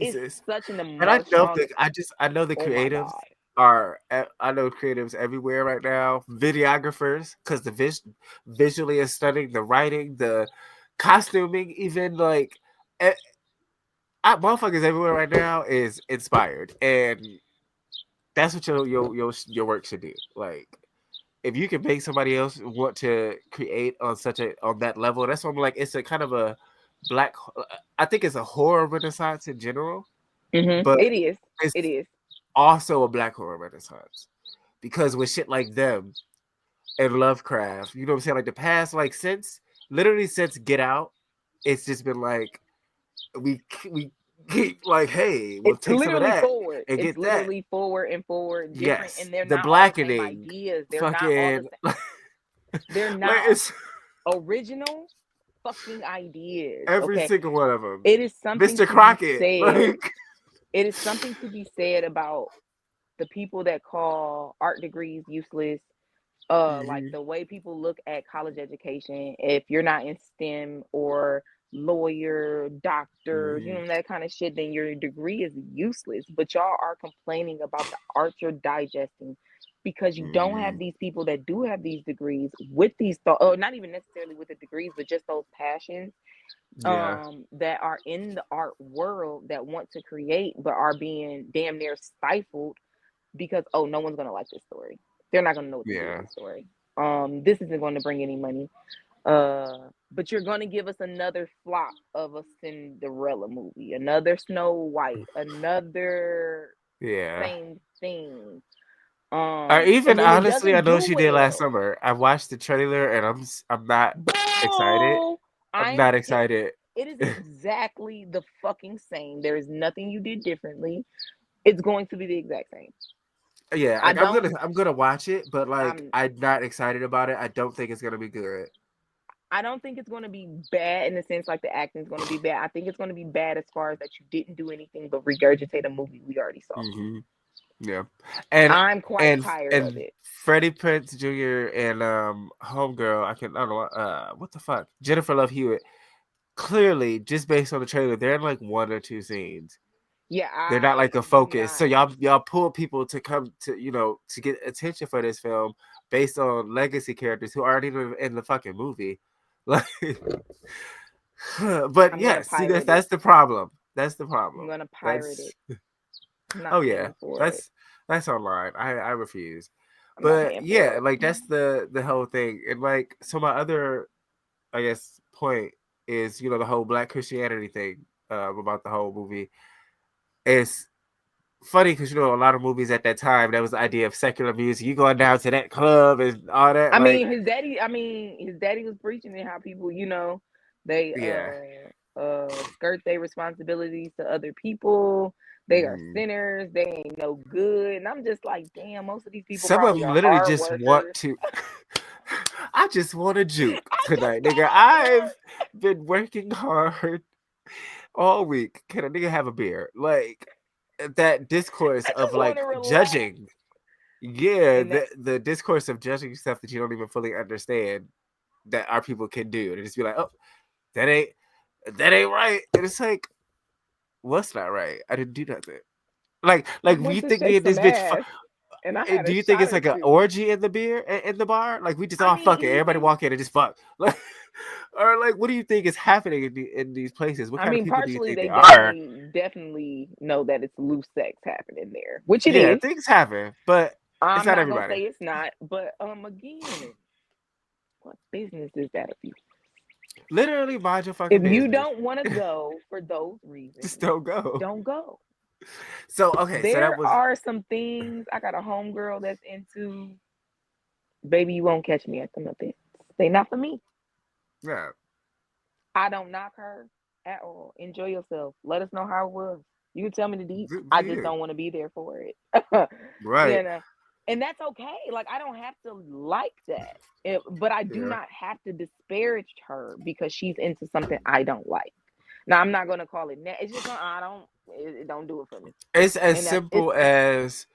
it's Jesus. such an And I emotion. know that I know the Oh my creatives. god. are I know creatives everywhere right now, videographers, because the visually is stunning, the writing, the costuming, even like motherfuckers everywhere right now is inspired, and that's what your work should do. Like, if you can make somebody else want to create on that level, that's what I'm like. It's a kind of a black. I think it's a horror renaissance in general, but It is. it's It is. also a black horror renaissance because with shit like them and Lovecraft, you know what I'm saying? Like the past, like since Get Out, it's just been like we keep like, hey, we'll It's take some of literally that forward. and It's get that. literally forward and forward, different, Yes, and they're the not all the same blackening, ideas. They're not all the fucking, same. They're like not it's original fucking ideas. every Okay, single one of them. it is something Mr. to Crockett, be said. like, It is something to be said about the people that call art degrees useless. Like the way people look at college education. If you're not in STEM or lawyer, doctor, you know, that kind of shit, then your degree is useless. But y'all are complaining about the art you're digesting because you don't have these people that do have these degrees with these thoughts, or not even necessarily with the degrees, but just those passions that are in the art world that want to create but are being damn near stifled because no one's gonna like this story. They're not gonna know what to do with the story. This isn't going to bring any money. But you're gonna give us another flop of a Cinderella movie, another Snow White, another same thing. Or even honestly, I know she did last well. summer. I watched the trailer and I'm not excited. I'm not excited. It is exactly the fucking same. There is nothing you did differently. It's going to be the exact same. Yeah, like I'm gonna watch it, but like I'm not excited about it. I don't think it's gonna be good. I don't think it's going to be bad in the sense like the acting is going to be bad. I think it's going to be bad as far as that you didn't do anything but regurgitate a movie we already saw. Yeah, and I'm quite tired of it. Freddie Prinze Jr. and homegirl, I don't know what the fuck, Jennifer Love Hewitt. Clearly, just based on the trailer, they're in like one or two scenes. Yeah, they're not like a focus. So y'all pull people to come to to get attention for this film based on legacy characters who aren't even in the fucking movie. Like, but yes, see, that's the problem. That's the problem. I'm gonna pirate it. Oh yeah, that's online. I refuse. But yeah, like that's the whole thing. And like, so my other, I guess, point is the whole Black Christianity thing about the whole movie. It's funny because a lot of movies at that time, that was the idea of secular music. You going down to that club and all that. I mean, his daddy was preaching and how people, they skirt their responsibilities to other people. They are sinners. They ain't no good. And I'm just like, damn, most of these people. Some of them literally just want to. I just want to juke tonight, nigga. I've been working hard all week. Can a nigga have a beer? Like, that discourse of like judging. Yeah, the discourse of judging stuff that you don't even fully understand that our people can do. And just be like, oh, that ain't right. And it's like, what's not right? I didn't do nothing. Like you think me and this bitch do you think it's like an orgy in the bar? Like we just all fucking everybody walk in and just fuck. Like, or like, what do you think is happening in these places? What kind of people do you think they are? Definitely know that it's loose sex happening there, which it is. Yeah, things happen, but it's not everybody. Gonna say it's not, but again, what business is that of you? Literally, mind your fucking business. If you don't want to go for those reasons, just don't go. Don't go. So okay, there are some things. I got a homegirl that's into. Baby, you won't catch me at them events. They not for me. Yeah. I don't knock her at all. Enjoy yourself. Let us know how it was. You can tell me the deets. I just don't want to be there for it. Right. And that's okay. Like, I don't have to like that. But I do not have to disparage her because she's into something I don't like. Now, I'm not going to call it net. It's just, it don't do it for me. It's as simple as,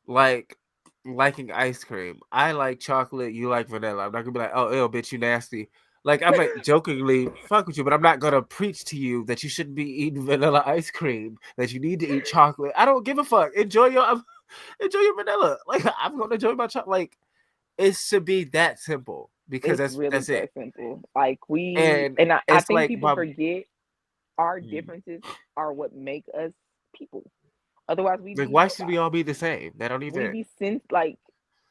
like, liking ice cream. I like chocolate. You like vanilla. I'm not going to be like, oh, ew, bitch, you nasty. Like, I might jokingly fuck with you, but I'm not going to preach to you that you shouldn't be eating vanilla ice cream, that you need to eat chocolate. I don't give a fuck. Enjoy your... enjoy your vanilla. Like I'm gonna enjoy my chocolate. Like it should be that simple because It's really that's it. that simple. Like And I it's think like people my forget our mm, differences are what make us people. Otherwise, we'd like be why should we robots. all be the same? That don't We'd even be like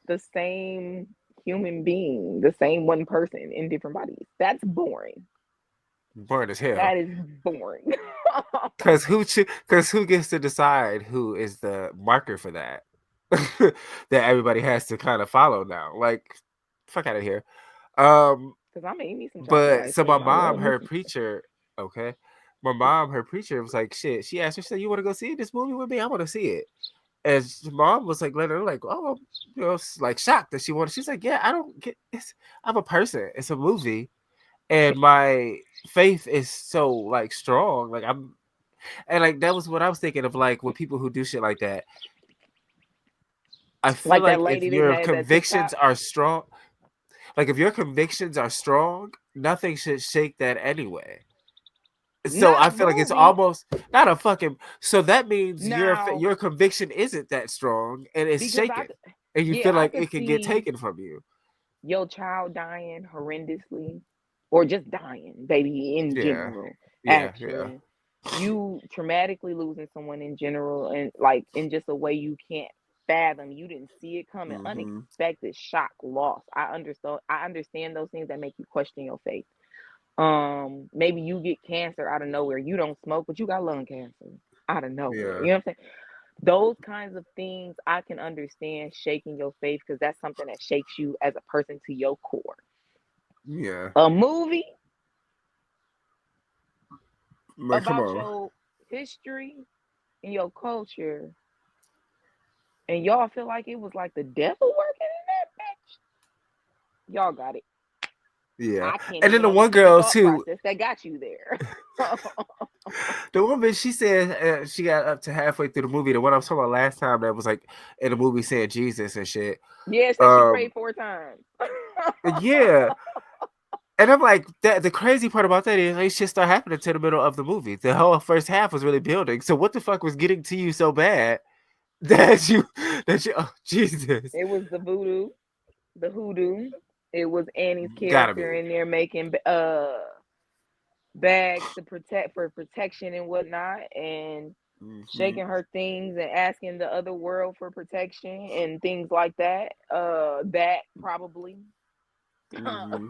the same human being, the same one person in different bodies. That's boring. burn as hell. That is boring. Cause who gets to decide who is the marker for that? That everybody has to kind of follow now. Like, fuck out of here. Um, Because I'm gonna eat me some chocolate but ice so my cream. I mom, love me her some. preacher, okay. My mom, her preacher was like, shit. She asked her, she said, "You want to go see this movie with me? I want to see it." And mom was like, letting her like, oh, like shocked that she wanted. She's like, yeah, I don't get. I'm a person. It's a movie, and my faith is so like strong. Like and like that was what I was thinking of. Like with people who do shit like that, I feel Like that like if lady that your had that convictions TikTok. are strong, like if your convictions are strong, nothing should shake that anyway. So Not I a feel like it's movie. almost not a fucking. So that means Now, your conviction isn't that strong and it's because shaken, and you yeah, feel I like could it can get see taken from you. your child dying horrendously, or just dying, baby, in Yeah, general. yeah, yeah. Actually, you traumatically losing someone in general, and like in just a way you can't fathom. You didn't see it coming. Mm-hmm. Unexpected shock, loss. I understand those things that make you question your faith. Maybe you get cancer out of nowhere. You don't smoke, but you got lung cancer out of nowhere. Yeah, You know what I'm saying? Those kinds of things I can understand shaking your faith, because that's something that shakes you as a person to your core. yeah. A movie Like, come about on. your history and your culture, and y'all feel like it was like the devil working in that bitch. Y'all got it. Yeah, I can't and then even the one understand the girl thought too. process that got you there. The woman, she said she got up to halfway through the movie. The one I was talking about last time that was like in the movie saying Jesus and shit. Yeah, said she Um, prayed 4 times. yeah, and I'm like that. The crazy part about that is like shit start happening to the middle of the movie. The whole first half was really building. So what the fuck was getting to you so bad that you oh Jesus, It was the voodoo, the hoodoo. It was Annie's gotta character be. in there making bags to protect for protection and whatnot, and Hmm. shaking her things and asking the other world for protection and things like that. That probably. Hmm.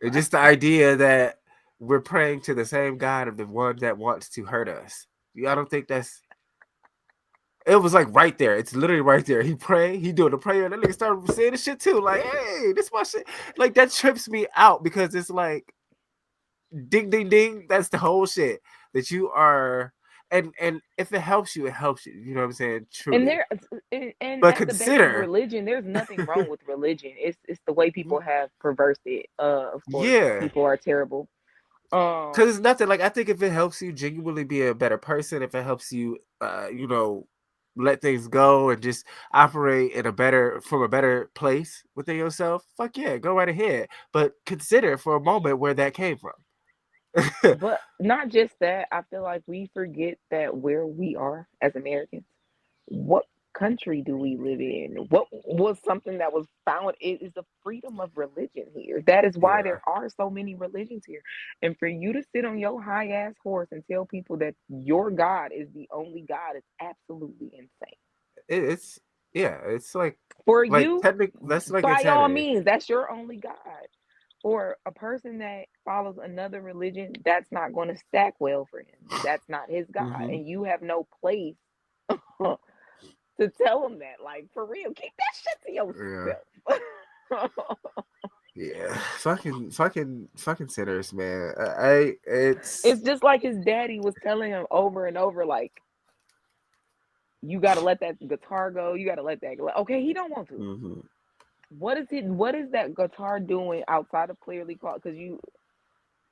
It's just the idea that we're praying to the same God of the one that wants to hurt us. I don't think that's. It was like right there. It's literally right there. He prayed. He doing the prayer. And that nigga started saying the shit too. Like, hey, this my shit. Like that trips me out because it's like ding ding ding. That's the whole shit that you are. And if it helps you, it helps you. You know what I'm saying? and Truly. there and But at the base of consider, religion, there's nothing wrong with religion. It's the way people have perversed it. Of course, yeah. people are terrible. Because it's Um, nothing like I think if it helps you genuinely be a better person, if it helps you, let things go and just operate in a better from a better place within yourself, fuck yeah, go right ahead. But consider for a moment where that came from. but not just that. I feel like we forget that where we are as Americans, what country do we live in? What was something that was found? It is the freedom of religion here. That is why Yeah, there are so many religions here. And for you to sit on your high ass horse and tell people that your God is the only God is absolutely insane. it's yeah, it's For like you, technic. That's like by all insanity. means, that's your only God. For a person that follows another religion, that's not going to stack well for him. That's not his God. Hmm. And you have no place to tell him that. Like, for real, keep that shit Yeah, to yourself. yeah, fucking sinners, man. I It's it's. just like his daddy was telling him over and over, like, you got to let that guitar go. You got to let that go. Okay, he don't want to. Hmm. What is it? What is that guitar doing outside of clearly called? Because you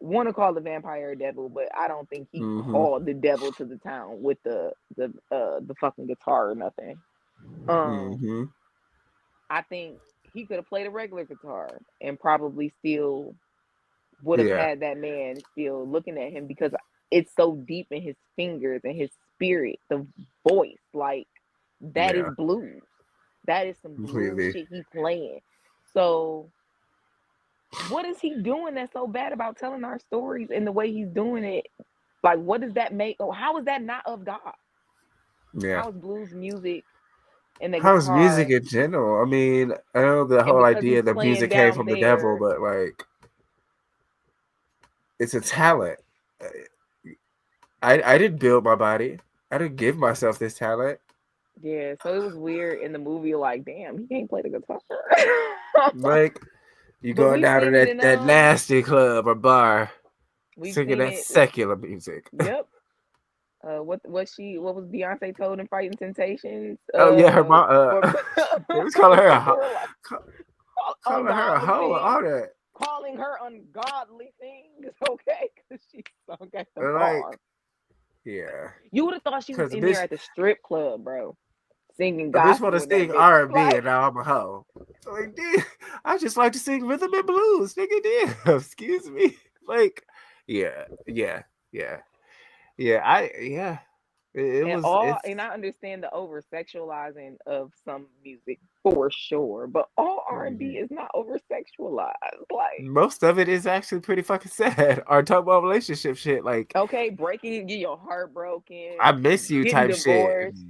want to call the vampire devil, but I don't think he Hmm. called the devil to the town with the fucking guitar or nothing. Um, Hmm. I think he could have played a regular guitar and probably still would have Yeah. had that man still looking at him, because it's so deep in his fingers and his spirit, the voice. Like, That is Yeah, blues. That is some blues completely. shit he playing. So what is he doing that's so bad about telling our stories and the way he's doing it? Like, what does that make? Oh, how is that not of God? Yeah. How is blues music and the How's music guitar? in general? I mean, I know the And whole because idea he's that playing music came down from the devil, there, but like, it's a talent. Uh, I didn't build my body. I didn't give myself this talent. yeah. So it was weird in the movie. Like, damn, he can't play the guitar. Like, you But going we've down to seen it in that nasty club or bar, we've singing seen that it. secular music. Yep. What was Beyonce told in Fighting Temptations? Oh yeah, her mom. For They was calling her a people were like calling her a ungodly hoe. things, All that. calling her ungodly things. Okay, because she sung at the bar. Like, yeah, You would have thought she was because in there bitch, at the strip club, bro, singing a bitch want gospel to with that sing bitch. R&B, and Like, now I'm a hoe. Like, dude, I just like to sing rhythm and blues, nigga. Damn, excuse me. Like, yeah, yeah, yeah, yeah. It and was. all, It's and I understand the over sexualizing of some music for sure, but all R&B is not over sexualized. Like, most of it is actually pretty fucking sad. Or talk about relationship shit. Like, okay, breaking, get your heart broken, I miss you getting type shit. divorced,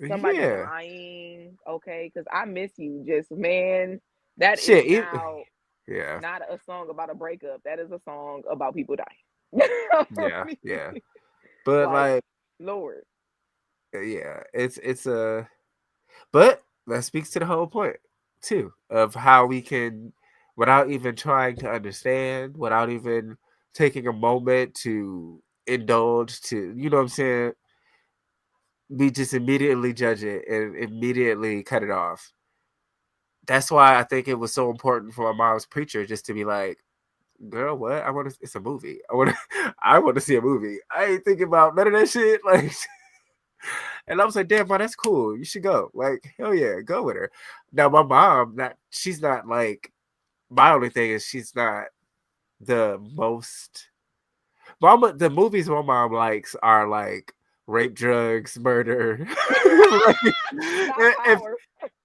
somebody Yeah, dying. Okay, because I miss you. Just man, that is shit. now Yeah, not a song about a breakup. That is a song about people dying. For yeah, me, yeah. But like like, Lord, yeah, it's a. But that speaks to the whole point too of how we can, without even trying to understand, without even taking a moment to indulge, to you know what I'm saying, we just immediately judge it and immediately cut it off. That's why I think it was so important for my mom's preacher just to be like, girl, what? I want to. It's a movie. I want to see a movie. I ain't thinking about none of that shit. Like, and I was like, damn, bro, that's cool. You should go. Like, hell yeah, go with her. Now, my mom, she's not like, my only thing is she's not the most. Mama, the movies my mom likes are like rape, drugs, murder. Like, not if power.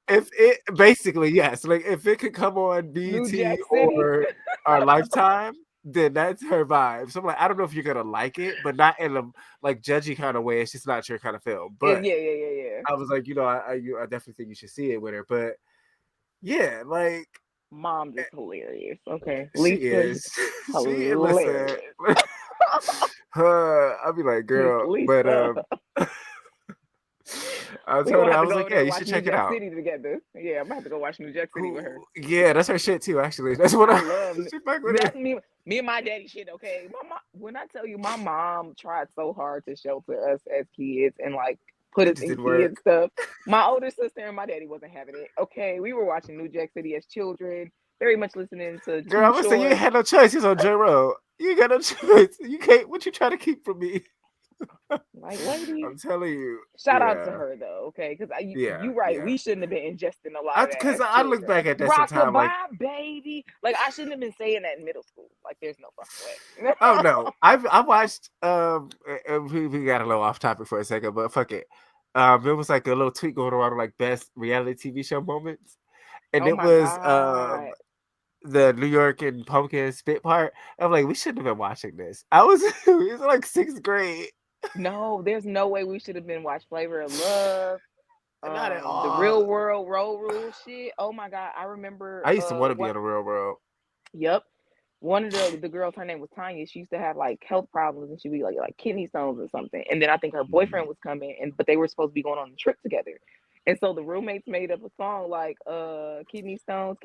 if it basically yes, like if it could come on New BT Jack City. or our Lifetime, then that's her vibe. So I'm like, I don't know if you're gonna like it, but not in a like judgy kind of way. It's just not your kind of film. Yeah, But yeah. I was like, I definitely think you should see it with her. But yeah, like Mom's is hilarious. Okay, she Lisa, is. She listen. hilarious. I'll be like, Miss girl, but Lisa. I We told gonna her have I to was go like, over yeah, there and you watch should New check it Jack out. City together. Yeah, I'm gonna have to go watch New Jack City with her. Yeah, that's her shit too. Actually, that's what I I love should back with her. that's me and my daddy shit. Okay, my mom. When I tell you, my mom tried so hard to shelter us as kids and like put It us just in didn't kids work. stuff. My older sister and my daddy wasn't having it. Okay, we were watching New Jack City as children, very much listening to Girl, Too I'm gonna say you ain't Short. had no choice. He's on Joe Rogan. You ain't got no choice. You can't. What you trying to keep from me? Like, lady, I'm telling you. shout out to Yeah. her though, okay? Because Yeah. you right, Yeah. we shouldn't have been ingesting a lot of that Because as I look children. back at that sometime like, Rockabye, baby. Like I shouldn't have been saying that in middle school. Like there's no fucking way. oh no, I watched. We got a little off topic for a second, but fuck it. There was like a little tweet going around like best reality TV show moments, and Oh it my was god. the New York and pumpkin spit part. I'm like, we shouldn't have been watching this. I was it was like sixth grade. No, there's no way we should have been watched Flavor of Love. Not at The all. Real World Road Rule shit. Oh my god, I remember I used to want to be what on the real world. yep. One of the girls, her name was Tanya. She used to have like health problems and she'd be like kidney stones or something. And then I think her boyfriend was coming but they were supposed to be going on a trip together. And so the roommates made up a song like kidney stones,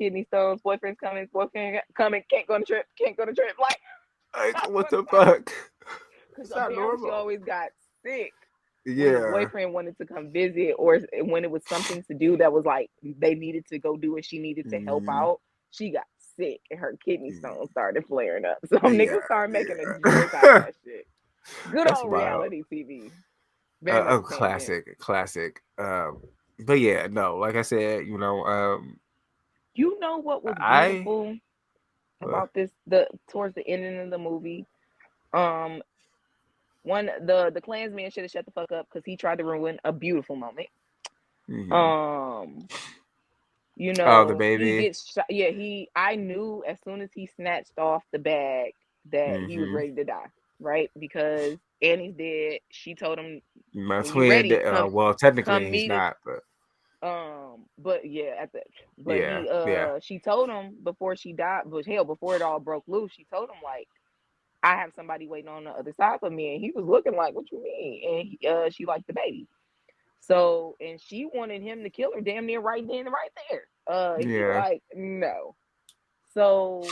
boyfriend coming, can't go on the trip, can't go on the trip. Like Like, what because the fuck? It's not apparently she normal. always got sick when the Yeah. boyfriend wanted to come visit or when it was something to do that was like they needed to go do and she needed to help Mhm. out. She got sick and her kidney stones started flaring up. So Yeah. niggas started making a joke out of Yeah. that shit. Good That's old wild. reality TV. Very much a tangent. Classic. But yeah, no, like I said, You know what was I beautiful uh, about this the towards the ending of the movie? Um the Klansman should have shut the fuck up because he tried to ruin a beautiful moment. Mhm. You Oh, the know, he baby. gets shot. Yeah, I knew as soon as he snatched off the bag that he was Mm-hmm. ready to die, right? Because Annie's dead. She told him, My when you twin. ready, Well, technically come he's meet us. not, but But yeah, but yeah, yeah. she told him before she died, but hell, before it all broke loose, she told him like, I have somebody waiting on the other side of me, and he was looking like, what you mean? And she liked the baby. So, and she wanted him to kill her damn near right then and right there. He Yeah. like, no. So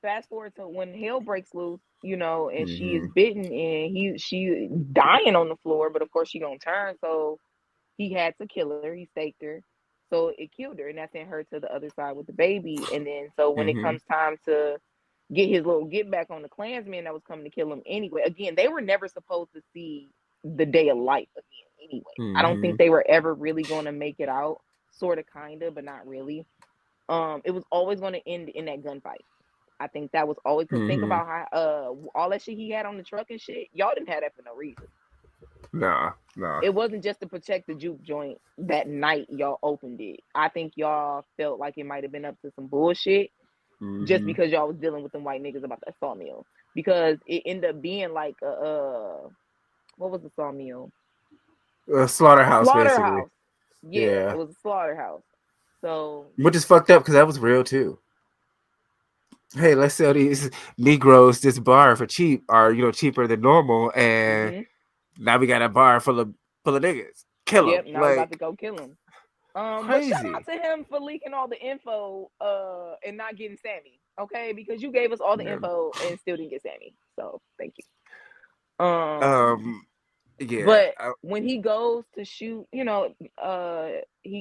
fast forward to when hell breaks loose, you know, and she is Mm-hmm. bitten and she dying on the floor, but of course she gonna turn. So he had to kill her. He staked her. So it killed her, and that sent her to the other side with the baby. And then so when it Mm-hmm. comes time to get his little get back on the Klansman that was coming to kill him anyway. Again, they were never supposed to see the day of life again anyway. I don't Mm-hmm. think they were ever really going to make it out. Sort of, kind of, but not really. It was always going to end in that gunfight. I think that was always, because think Mm-hmm. about how all that shit he had on the truck and shit. Y'all didn't have that for no reason. No, no. It wasn't just to protect the juke joint that night y'all opened it. I think y'all felt like it might have been up to some bullshit just Mm-hmm. because y'all was dealing with them white niggas about that sawmill. Because it ended up being like what was the sawmill? A slaughterhouse, basically. Slaughterhouse. Yeah, it Yeah. was a slaughterhouse. So Which is fucked up because that was real too. Hey, let's sell these Negroes this bar for cheap, or cheaper than normal, and mm-hmm. now we got a bar full of niggas. Kill them, Yep, now we about to like go kill him. But shout out crazy. to him for leaking all the info and not getting Sammy. Okay, because you gave us all the Yeah. info and still didn't get Sammy. So thank you. Yeah. But when he goes to shoot, he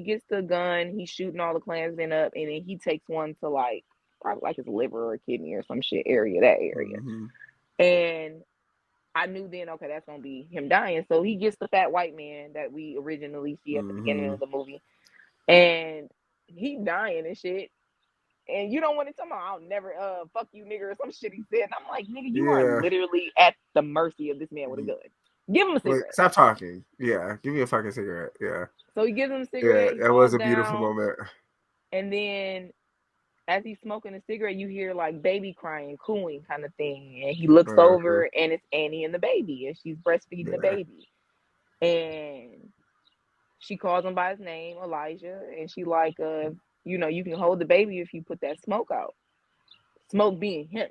gets the gun, he's shooting all the Klansmen up, and then he takes one to like probably like his liver or kidney or some shit that area. Mm-hmm. And I knew then, okay, that's gonna be him dying. So he gets the fat white man that we originally see at the beginning Mm-hmm. of the movie, and he dying and shit. And you don't want to tell me, I'll never fuck you nigga or some shit he said. And I'm like, nigga, you are Yeah. literally at the mercy of this man with a gun. Give him a Wait, cigarette. stop talking. Yeah, give me a fucking cigarette. Yeah. So he gives him a Yeah, cigarette, he that was falls a beautiful down, moment. and then as he's smoking a cigarette, you hear like baby crying, cooing kind of thing. And he looks Uh-huh. over and it's Annie and the baby, and she's breastfeeding the Yeah. baby. And she calls him by his name, Elijah, and she like, you can hold the baby if you put that smoke out. Smoke being him.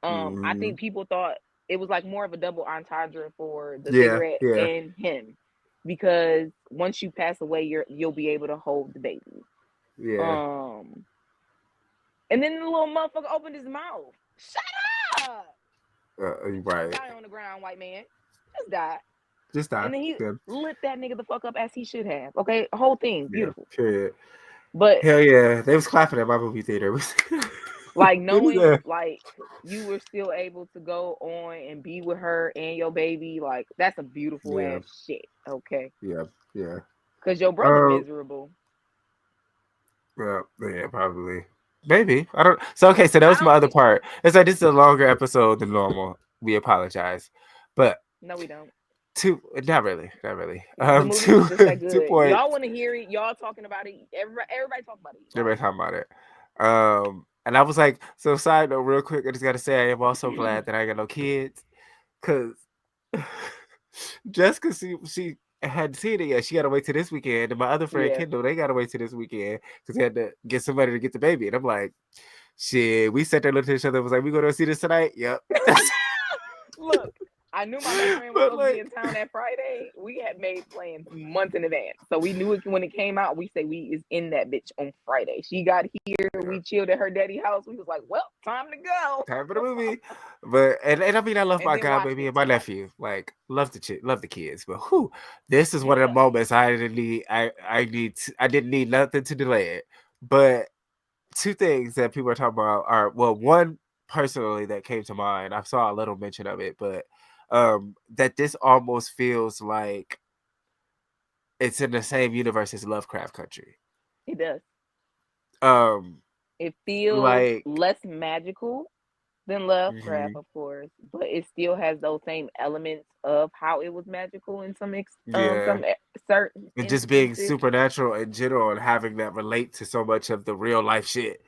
I Mm-hmm. think people thought it was like more of a double entendre for the Yeah, cigarette yeah, and him, because once you pass away, you'll be able to hold the baby. yeah. And then the little motherfucker opened his mouth. Shut up! Right. Die on the ground, white man. Just die. Just die. And then he Yeah, lit that nigga the fuck up as he should have. Okay, the whole thing, yeah. beautiful. Period. But Hell yeah, they was clapping at my movie theater. like It was knowing like you were still able to go on and be with her and your baby, like that's a beautiful yeah, ass shit. Okay, yeah, yeah. because your brother miserable. Well, yeah, probably. Maybe. I don't. So okay, so that I was my don't other think. part. It's like this is a longer episode than normal. We apologize, but No, we don't. not really, not really. The movie Two, was just that 2 good. points. Y'all want to hear it? Y'all talking about it? Everybody talk about it. Everybody talking about it. And I was like, so side note, real quick, I just gotta say, I am also glad that I got no kids, cause Jessica, she hadn't seen it yet. She gotta wait till this weekend, and my other friend Yeah. Kendall, they gotta wait till this weekend because they had to get somebody to get the baby. And I'm like, shit. We sat there looking at each other. Was like, we gonna see this tonight? Yep. Look, I knew my best friend was But supposed to be in town that Friday. We had made plans months in advance, so we knew it when it came out. We say we is in that bitch on Friday. She got here. yeah. We chilled at her daddy's house. We was like, well, time to go. Time for the movie. But and I mean, I love And my then watched godbaby it and my twice. nephew. Like, love the kids. But whew, this is one of the moments I didn't need. I didn't need nothing to delay it. But two things that people are talking about are, well, one personally that came to mind. I saw a little mention of it, but that this almost feels like it's in the same universe as Lovecraft Country. It does. Um, It feels like less magical. than Lovecraft, Mhm. of course, but it still has those same elements of how it was magical in Yeah. certain And just being instances. supernatural in general and having that relate to so much of the real life shit.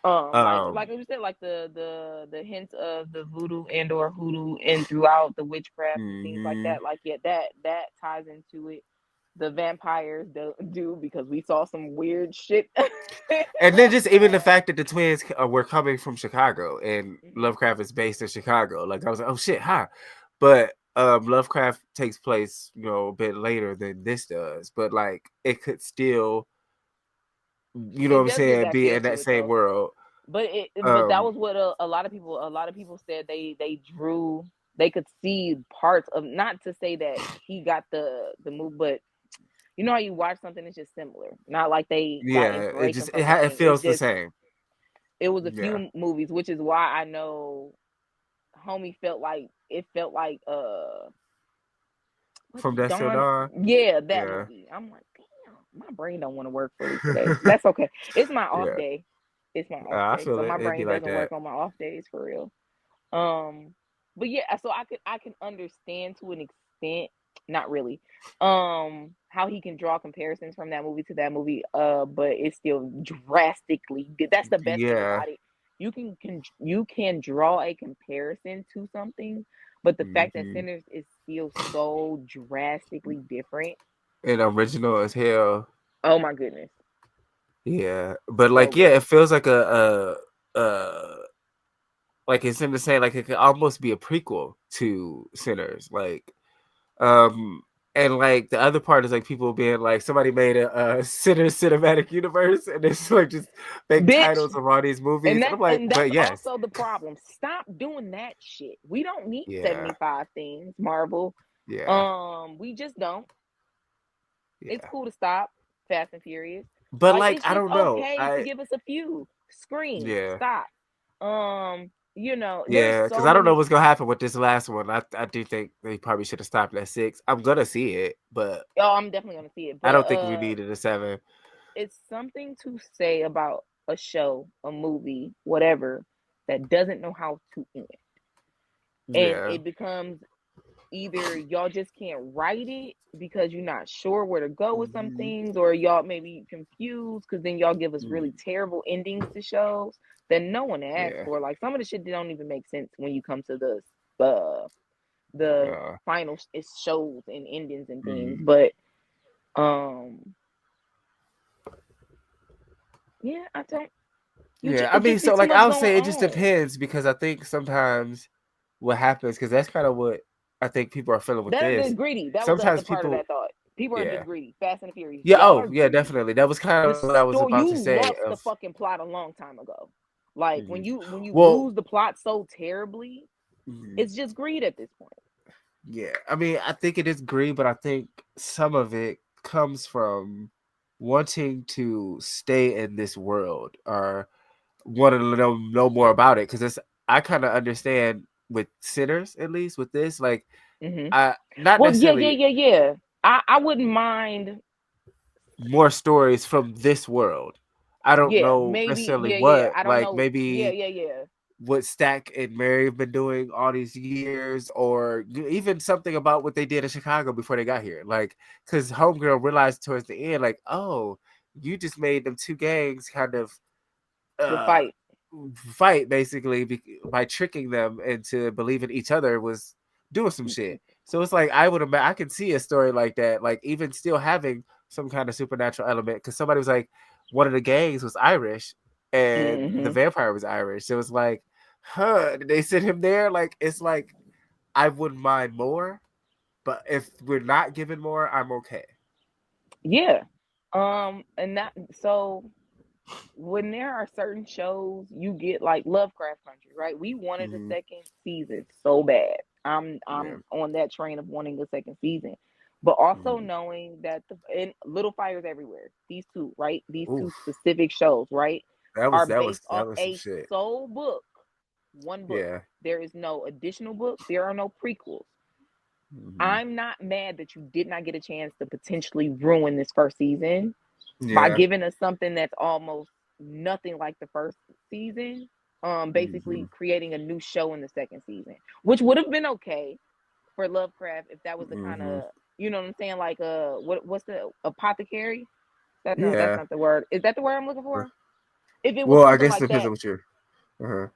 Like you said, like the hints of the voodoo and or hoodoo and throughout the witchcraft and things like Mhm. that. Like yeah, that ties into it. The vampires do because we saw some weird shit. And then just even the fact that the twins were coming from Chicago and Mhm. Lovecraft is based in Chicago. Like I was like, oh shit, huh? But Lovecraft takes place, a bit later than this does. But like it could still, you know what It I'm does give saying, that be feel in to that it same though. world. But that Um was what a lot of people said they could see parts of, not to say that he got the move, but you know how you watch something, it's just similar, not like they got yeah, it inspiration just from the it thing. It's feels the just same. it was a Yeah. few movies, which is why I know homie felt like what's From Dusk Till Dawn, Dawn. yeah, that Yeah. movie. I'm like, damn, my brain don't want to work fully today. That's okay. It's my off Yeah. day. It's my off I day, feel so it. my It'd be brain like doesn't that. work on my off days for real. But yeah, so I can understand to an extent, not really, how he can draw comparisons from that movie to that movie. But it's still drastically good. That's the best thing Yeah. about it. You can draw a comparison to something, but the fact that Mhm. Sinners is still so drastically different. And original as hell. Oh my goodness, Yeah. But so like, yeah, good. it feels like like it's in the same, like it could almost be a prequel to Sinners. Like, um, and like the other part is like people being like somebody made a Sinners cinematic universe, and it's like just fake Bitch, titles of all these movies, and I'm like, and but that's yes, also the problem. Stop doing that shit. We don't need yeah, 75 things, Marvel. yeah, We just don't. It's yeah. cool to stop Fast and Furious. But Like like, it's I just don't know, okay to give us a few. Scream. yeah. Stop. There's Yeah, because so I don't know many. what's gonna happen with this last one. I do think they probably should have stopped at 6. I'm gonna see it, but Oh, I'm definitely gonna see it. I But don't think we needed a 7. it's something to say about a show, a movie, whatever, that doesn't know how to end. And Yeah. it becomes either y'all just can't write it because you're not sure where to go with some Mhm. things, or y'all maybe confused because then y'all give us really Mm, terrible endings to shows that no one asked yeah. for. Like some of the shit that don't even make sense when you come to the Uh, final shows and endings and things. mm. But um, yeah, I don't. Yeah, I It mean, just be so too like much I'll going say it just on. depends because I think sometimes what happens because that's kind of what I think people are feeling with That is this. greedy. That was the other Sometimes part of people, that thought. People are just yeah, greedy. Fast and the Furious. yeah. Y'all Oh, are yeah, greedy. definitely. That was kind The of what I was story, about you to say. lost the Of fucking plot a long time ago. Like when mhm. you Well, lose the plot so terribly, mhm. it's just greed at this point. Yeah, I mean, I think it is greed, but I think some of it comes from wanting to stay in this world or want to know more about it. Because it's I kind of understand with Sinners, at least with this, like Hmm. I not Well, yeah, necessarily yeah. I wouldn't mind. more stories from this world. I don't Yeah, know maybe. necessarily Yeah. what, I don't like know. Yeah, maybe yeah. what Stack and Mary have been doing all these years, or even something about what they did in Chicago before they got here. Like, because Homegirl realized towards the end, like, oh, you just made them two gangs kind of The uh, fight. fight basically by tricking them into believing each other was doing some shit. So it's like I would imagine I can see a story like that, like even still having some kind of supernatural element. Because somebody was like, one of the gangs was Irish, and the Hmm. vampire was Irish. So it's like, huh? Did they send him there? Like it's like I wouldn't mind more, but if we're not given more, I'm okay. Yeah. And that so when there are certain shows you get like Lovecraft Country, right? We wanted a Mm-hmm. second season so bad. Yeah. I'm on that train of wanting a second season. But also Mm-hmm. knowing that and Little Fires Everywhere, these two, right? These two Oof, specific shows, right? that Are was that was based that off was some a shit. sole book. One book. Yeah. There is no additional book. There are no prequels. Mm-hmm. I'm not mad that you did not get a chance to potentially ruin this first season by Yeah. giving us something that's almost nothing like the first season. basically creating a new show in the second season, which would have been okay for Lovecraft if that was the kind of, you know what I'm saying, like what's the apothecary? No, that's Yeah. not the word. Is that the word I'm looking for? If it was Well, I something guess it like depends that, on what you're.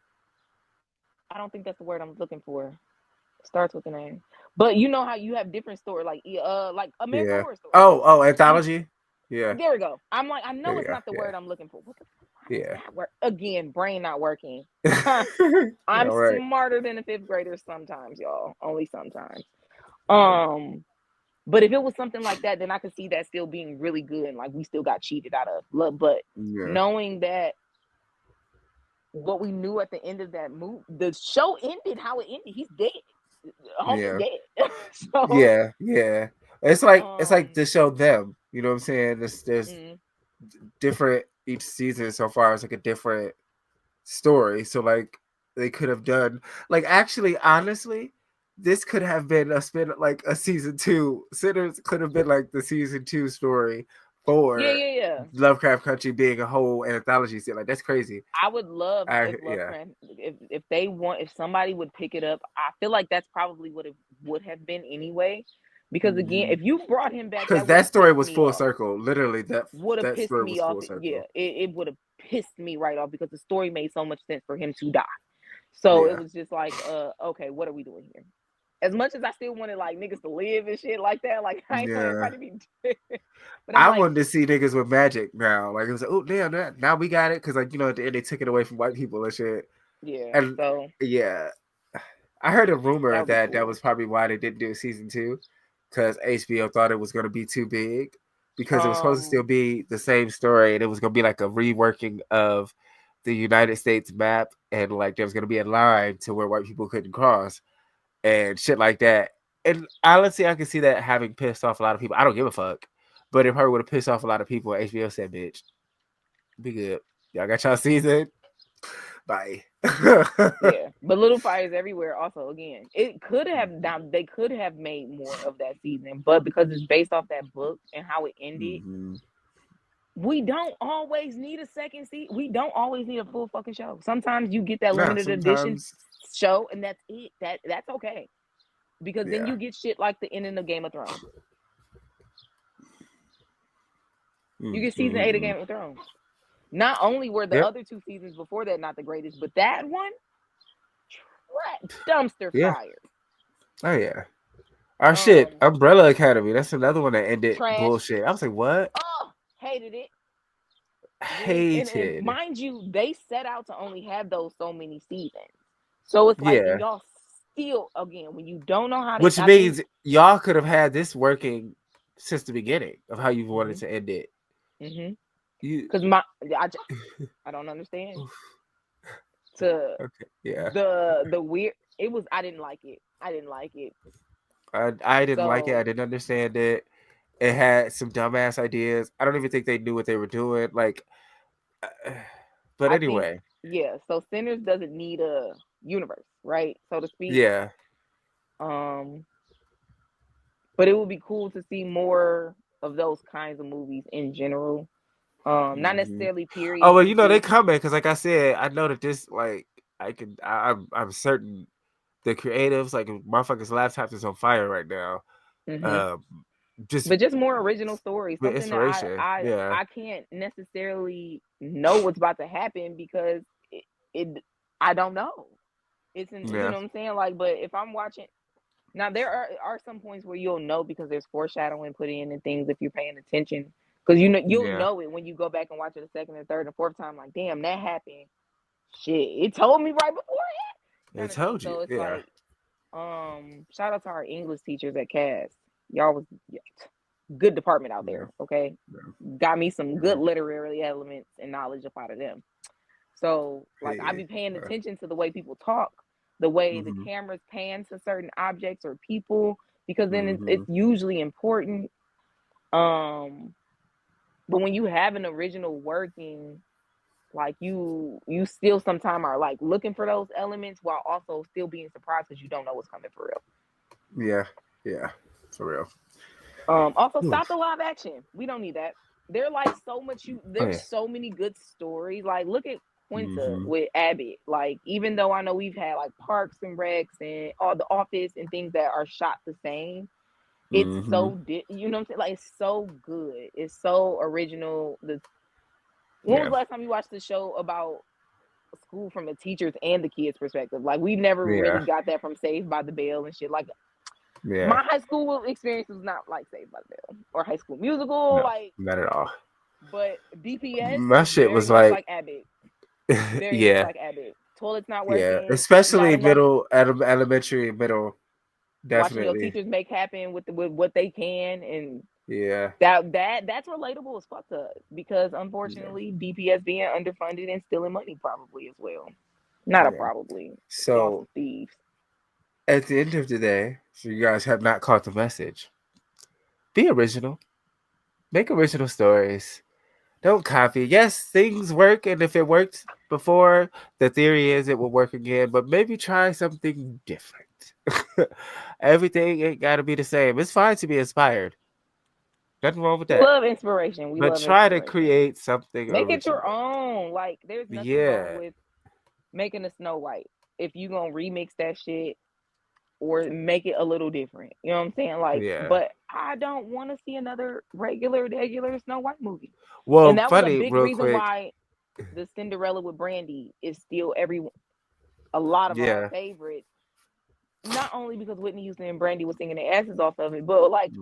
I don't think that's the word I'm looking for. It starts with the name, but you know how you have different stories, like American Yeah. Horror Story. Oh, anthology. Yeah. There we go. I'm like, I know There you it's go. not the word I'm looking for. What the fuck is Yeah. that word? Again, brain not working. Yeah. I'm All right. smarter than a fifth grader sometimes, y'all. Only sometimes. But if it was something like that, then I could see that still being really good and like we still got cheated out of love. But Yeah. knowing that what we knew at the end of that movie, the show ended how it ended. He's dead. Homie's dead. So Yeah. It's like to show them. You know what I'm saying? There's different each season so far. It's like a different story. So like they could have done like actually honestly. This could have been a spin like a season 2. Sinners could have been like the season 2 story for yeah. Lovecraft Country being a whole anthology set. Like that's crazy. I would love if Lovecraft, if somebody would pick it up. I feel like that's probably what it would have been anyway. Because again, if you brought him back, because that story was full circle. Literally, that would have pissed story me was off. full circle. Yeah, it would have pissed me right off because the story made so much sense for him to die. So it was just like, okay, what are we doing here? As much as I still wanted like niggas to live and shit like that, like I ain't want everybody to be. But I wanted to see niggas with magic now. Like it was like, oh damn, now we got it because like at the end they took it away from white people and shit. Yeah. And so yeah, I heard a rumor that cool. was probably why they didn't do season 2 because HBO thought it was going to be too big because it was supposed to still be the same story and it was going to be like a reworking of the United States map and like there was going to be a line to where white people couldn't cross and shit like that. And honestly, I can see that having pissed off a lot of people. I don't give a fuck. But it probably would have pissed off a lot of people. HBO said, bitch, be good. Y'all got y'all season. Bye. Yeah. But Little Fires Everywhere also, again, it could have they could have made more of that season, but because it's based off that book and how it ended, we don't always need a second season. We don't always need a full fucking show. Sometimes you get that limited edition show and that's it. That's okay. Because then you get shit like the ending of Game of Thrones. You get season 8 of Game of Thrones. Not only were the other 2 seasons before that not the greatest, but that one, dumpster fire. Oh yeah. Our shit, Umbrella Academy. That's another one that ended bullshit. I was like, what? Oh, hated it. Hated. And mind you, they set out to only have those so many seasons. So it's like y'all still, again, when you don't know how to... Which means y'all could have had this working since the beginning of how you wanted to end it. Because I don't understand. The weird... It was... I didn't like it. I didn't like it. I didn't like it. I didn't understand it. It had some dumbass ideas. I don't even think they knew what they were doing. Like, but anyway. So Sinners doesn't need a universe, right? So to speak. Yeah. But it would be cool to see more of those kinds of movies in general. Not necessarily period. Oh well, they coming because, like I said, I know that this, like, I'm certain the creatives, like, motherfuckers' laptops is on fire right now. Just more original stories. Something that I can't necessarily know what's about to happen because I don't know. You know what I'm saying? Like, but if I'm watching now, there are some points where you'll know because there's foreshadowing put in and things if you're paying attention. Because you'll know it when you go back and watch it a second and third and fourth time. Like, damn, that happened. Shit, it told me right before it told you. So it's like, shout out to our English teachers at Cass. Y'all was good department out there. Okay, got me some good literary elements and knowledge up out of them. So like, I be paying attention to the way people talk, the way the cameras pan to certain objects or people, because then it's usually important. But when you have an original working, like you still sometimes are like looking for those elements while also still being surprised because you don't know what's coming for real. Yeah, for real. Also, stop the live action. We don't need that. They're like so much. There's so many good stories. Like, look at Quinta with Abbott. Like, even though I know we've had like Parks and Recs and all the Office and things that are shot the same, it's so you know what I'm saying? Like, it's so good. It's so original. When was the last time you watched the show about school from the teachers and the kids' perspective? Like, we've never really got that from Saved by the Bell and shit. Like, my high school experience was not like Saved by the Bell or High School Musical. No, like, not at all. But DPS, My shit was like Abbott. Very much like Abbott. Toilet's not working. Yeah, especially elementary, middle. Definitely. Watching your teachers make happen with what they can, and yeah, that's relatable as fuck to us, because unfortunately DPS being underfunded and stealing money probably as well. Not a probably. So thieves. At the end of the day, so you guys have not caught the message. Be original. Make original stories. Don't copy. Yes, things work, and if it worked before, the theory is it will work again, but maybe try something different. Everything ain't got to be the same. It's fine to be inspired. Nothing wrong with that. We love inspiration. But try to create something Make original. It your own. Like, there's nothing wrong with making a Snow White. If you gonna remix that shit or make it a little different. You know what I'm saying? Like, but I don't want to see another regular Snow White movie. Well, and that was a big reason why the Cinderella with Brandy is still a lot of our favorites. Not only because Whitney Houston and Brandy was singing their asses off of it, but like,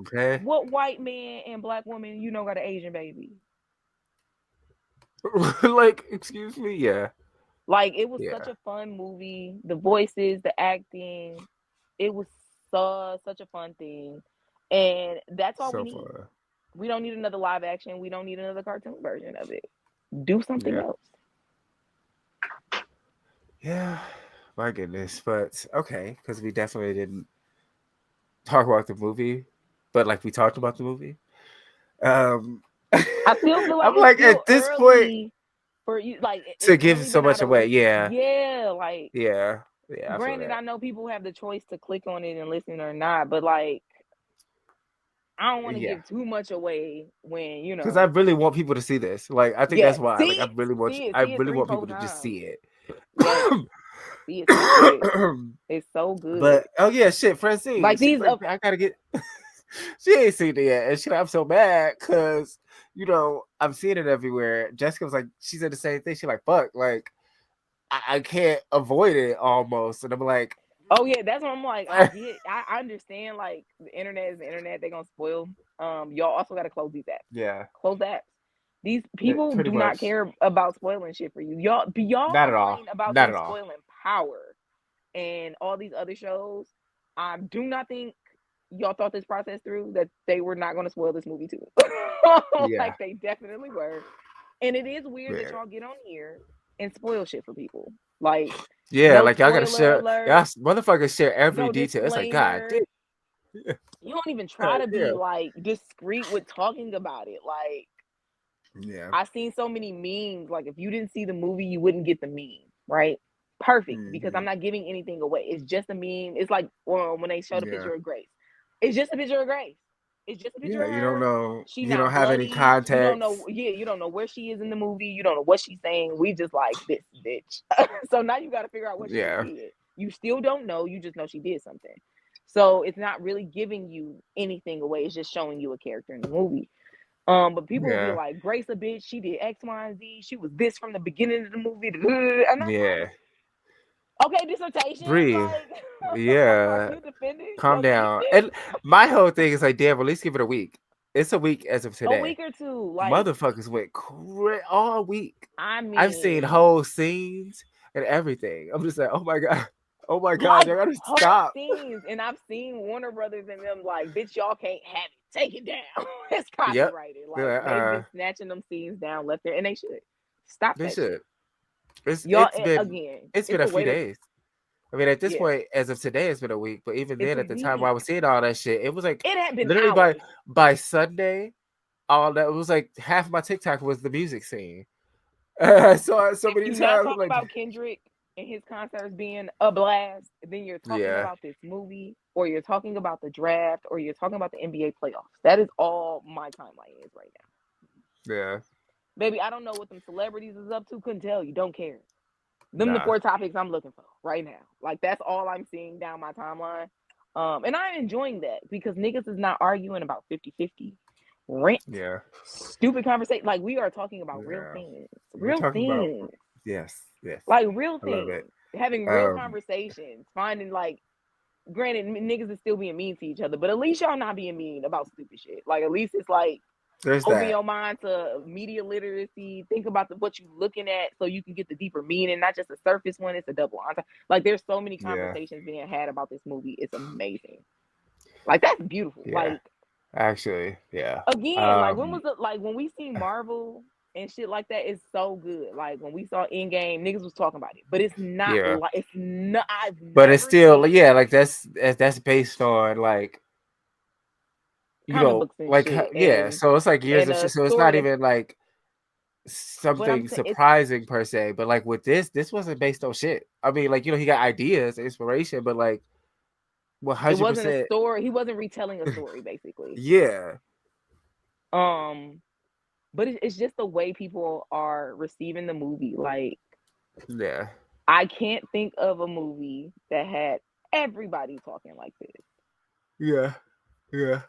what white man and black woman got an Asian baby? Like, excuse me, Like, it was such a fun movie. The voices, the acting, it was such a fun thing, and that's all we need. We don't need another live action. We don't need another cartoon version of it. Do something else. Yeah, my goodness. But okay, because we definitely didn't talk about the movie, but like we talked about the movie. I still feel like I'm like at this point for you, like, to give so much away. Like, yeah. Granted, I know people have the choice to click on it and listen or not, but like, I don't want to give too much away when because I really want people to see this. Like, I think that's why. Like, I really want people to just see it. See it. It's so good. But shit, Francine. Like, these, I gotta get. She ain't seen it yet, and I'm so mad because I'm seeing it everywhere. Jessica was like, she said the same thing. She's like, fuck, like I can't avoid it almost, and I'm like, oh yeah, that's what I'm like. I understand. Like, the internet is the internet. They're gonna spoil. Y'all also gotta close these apps. Yeah, close apps. These people do not care about spoiling shit for you. Y'all not at all about not at spoiling all. Power and all these other shows. I do not think y'all thought this process through, that they were not going to spoil this movie too. Like, they definitely were. And it is weird that y'all get on here and spoil shit for people. Like, like, y'all gotta share. Y'all motherfuckers share every detail. It's like, God damn. You don't even try to be like discreet with talking about it. Like, I've seen so many memes. Like, if you didn't see the movie, you wouldn't get the meme, right? Perfect, because I'm not giving anything away. It's just a meme. It's like when they show the picture of Grace. It's just a picture of Grace. It's just a picture of her. You don't know. She you don't have bloody. any context. You don't know. You don't know where she is in the movie. You don't know what she's saying. We just like, this bitch. So now you got to figure out what she did. You still don't know. You just know she did something. So it's not really giving you anything away. It's just showing you a character in the movie. But people will be like, Grace a bitch. She did X, Y, and Z. She was this from the beginning of the movie. And okay, dissertation. Breathe. Like, you calm down. And my whole thing is like, damn, at least give it a week. It's a week as of today. A week or two. Like, motherfuckers went crazy all week. I mean, I've seen whole scenes and everything. I'm just like, oh my god, I gotta stop. Scenes. And I've seen Warner Brothers and them like, bitch, y'all can't have it. Take it down. It's copyrighted. Like, they've been snatching them scenes down left there, and they should stop. They that should. It's been a few days. I mean, at this point, as of today, it's been a week. But even then, at the time while I was seeing all that shit, it was like, it had been literally by Sunday, all that, it was like half of my TikTok was the music scene. I saw it so many times. You're talking about Kendrick and his concerts being a blast. Then you're talking about this movie, or you're talking about the draft, or you're talking about the NBA playoffs. That is all my timeline is right now. Yeah. Baby, I don't know what them celebrities is up to. Couldn't tell you. Don't care. Them the Nah. 4 topics I'm looking for right now. Like that's all I'm seeing down my timeline. And I'm enjoying that because niggas is not arguing about 50-50 rent, Yeah. stupid conversation. Like we are talking about real Yeah. things. We're Real talking about things. yes. Like real I love things. it. Having real conversations. Finding like granted niggas is still being mean to each other, but at least y'all not being mean about stupid shit. Like at least it's like There's open that. your mind to media literacy. Think about what you're looking at so you can get the deeper meaning, not just a surface one. It's a double entendre. Like there's so many conversations being had about this movie. It's amazing. Like that's beautiful. Yeah. Like Actually, yeah. again, like when was it? Like when we see Marvel and shit like that, it's so good. Like when we saw Endgame, niggas was talking about it, but it's not Yeah. like it's not. But it's still yeah, like that's based on like comic books and like shit. yeah. And So it's like years of a shit. So it's story not that's. even like But I'm something saying it's. surprising per se. But like with this wasn't based on shit. I mean, like he got ideas, inspiration, but like It wasn't a 100%. story. He wasn't retelling a story, basically. Yeah. But it's just the way people are receiving the movie. Like, Yeah. I can't think of a movie that had everybody talking like this. Yeah. Yeah.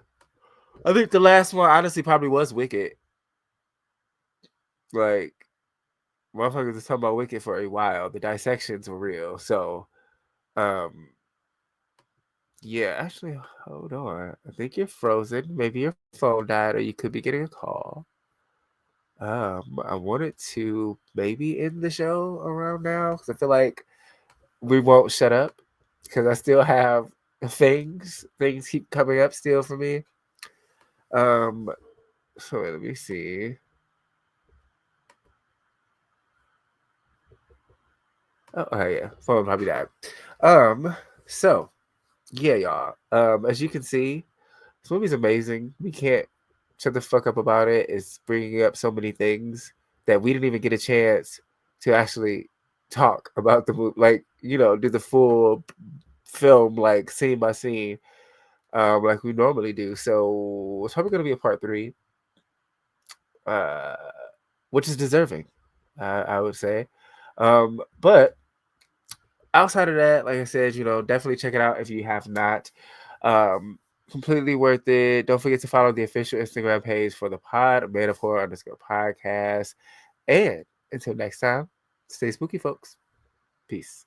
I think the last one honestly probably was Wicked. Like, motherfuckers was talking about Wicked for a while. The dissections were real. So, yeah, actually, hold on. I think you're frozen. Maybe your phone died, or you could be getting a call. I wanted to maybe end the show around now because I feel like we won't shut up because I still have things. Things keep coming up still for me. So let me see. Oh yeah, phone probably died. So yeah, y'all. As you can see, this movie's amazing. We can't shut the fuck up about it. It's bringing up so many things that we didn't even get a chance to actually talk about the movie, like do the full film, like scene by scene, like we normally do. So it's probably gonna be a part 3, which is deserving, I would say. But outside of that, like I said, definitely check it out if you have not. Completely worth it. Don't forget to follow the official Instagram page for the pod, Made of Horror _podcast. And until next time, stay spooky, folks. Peace.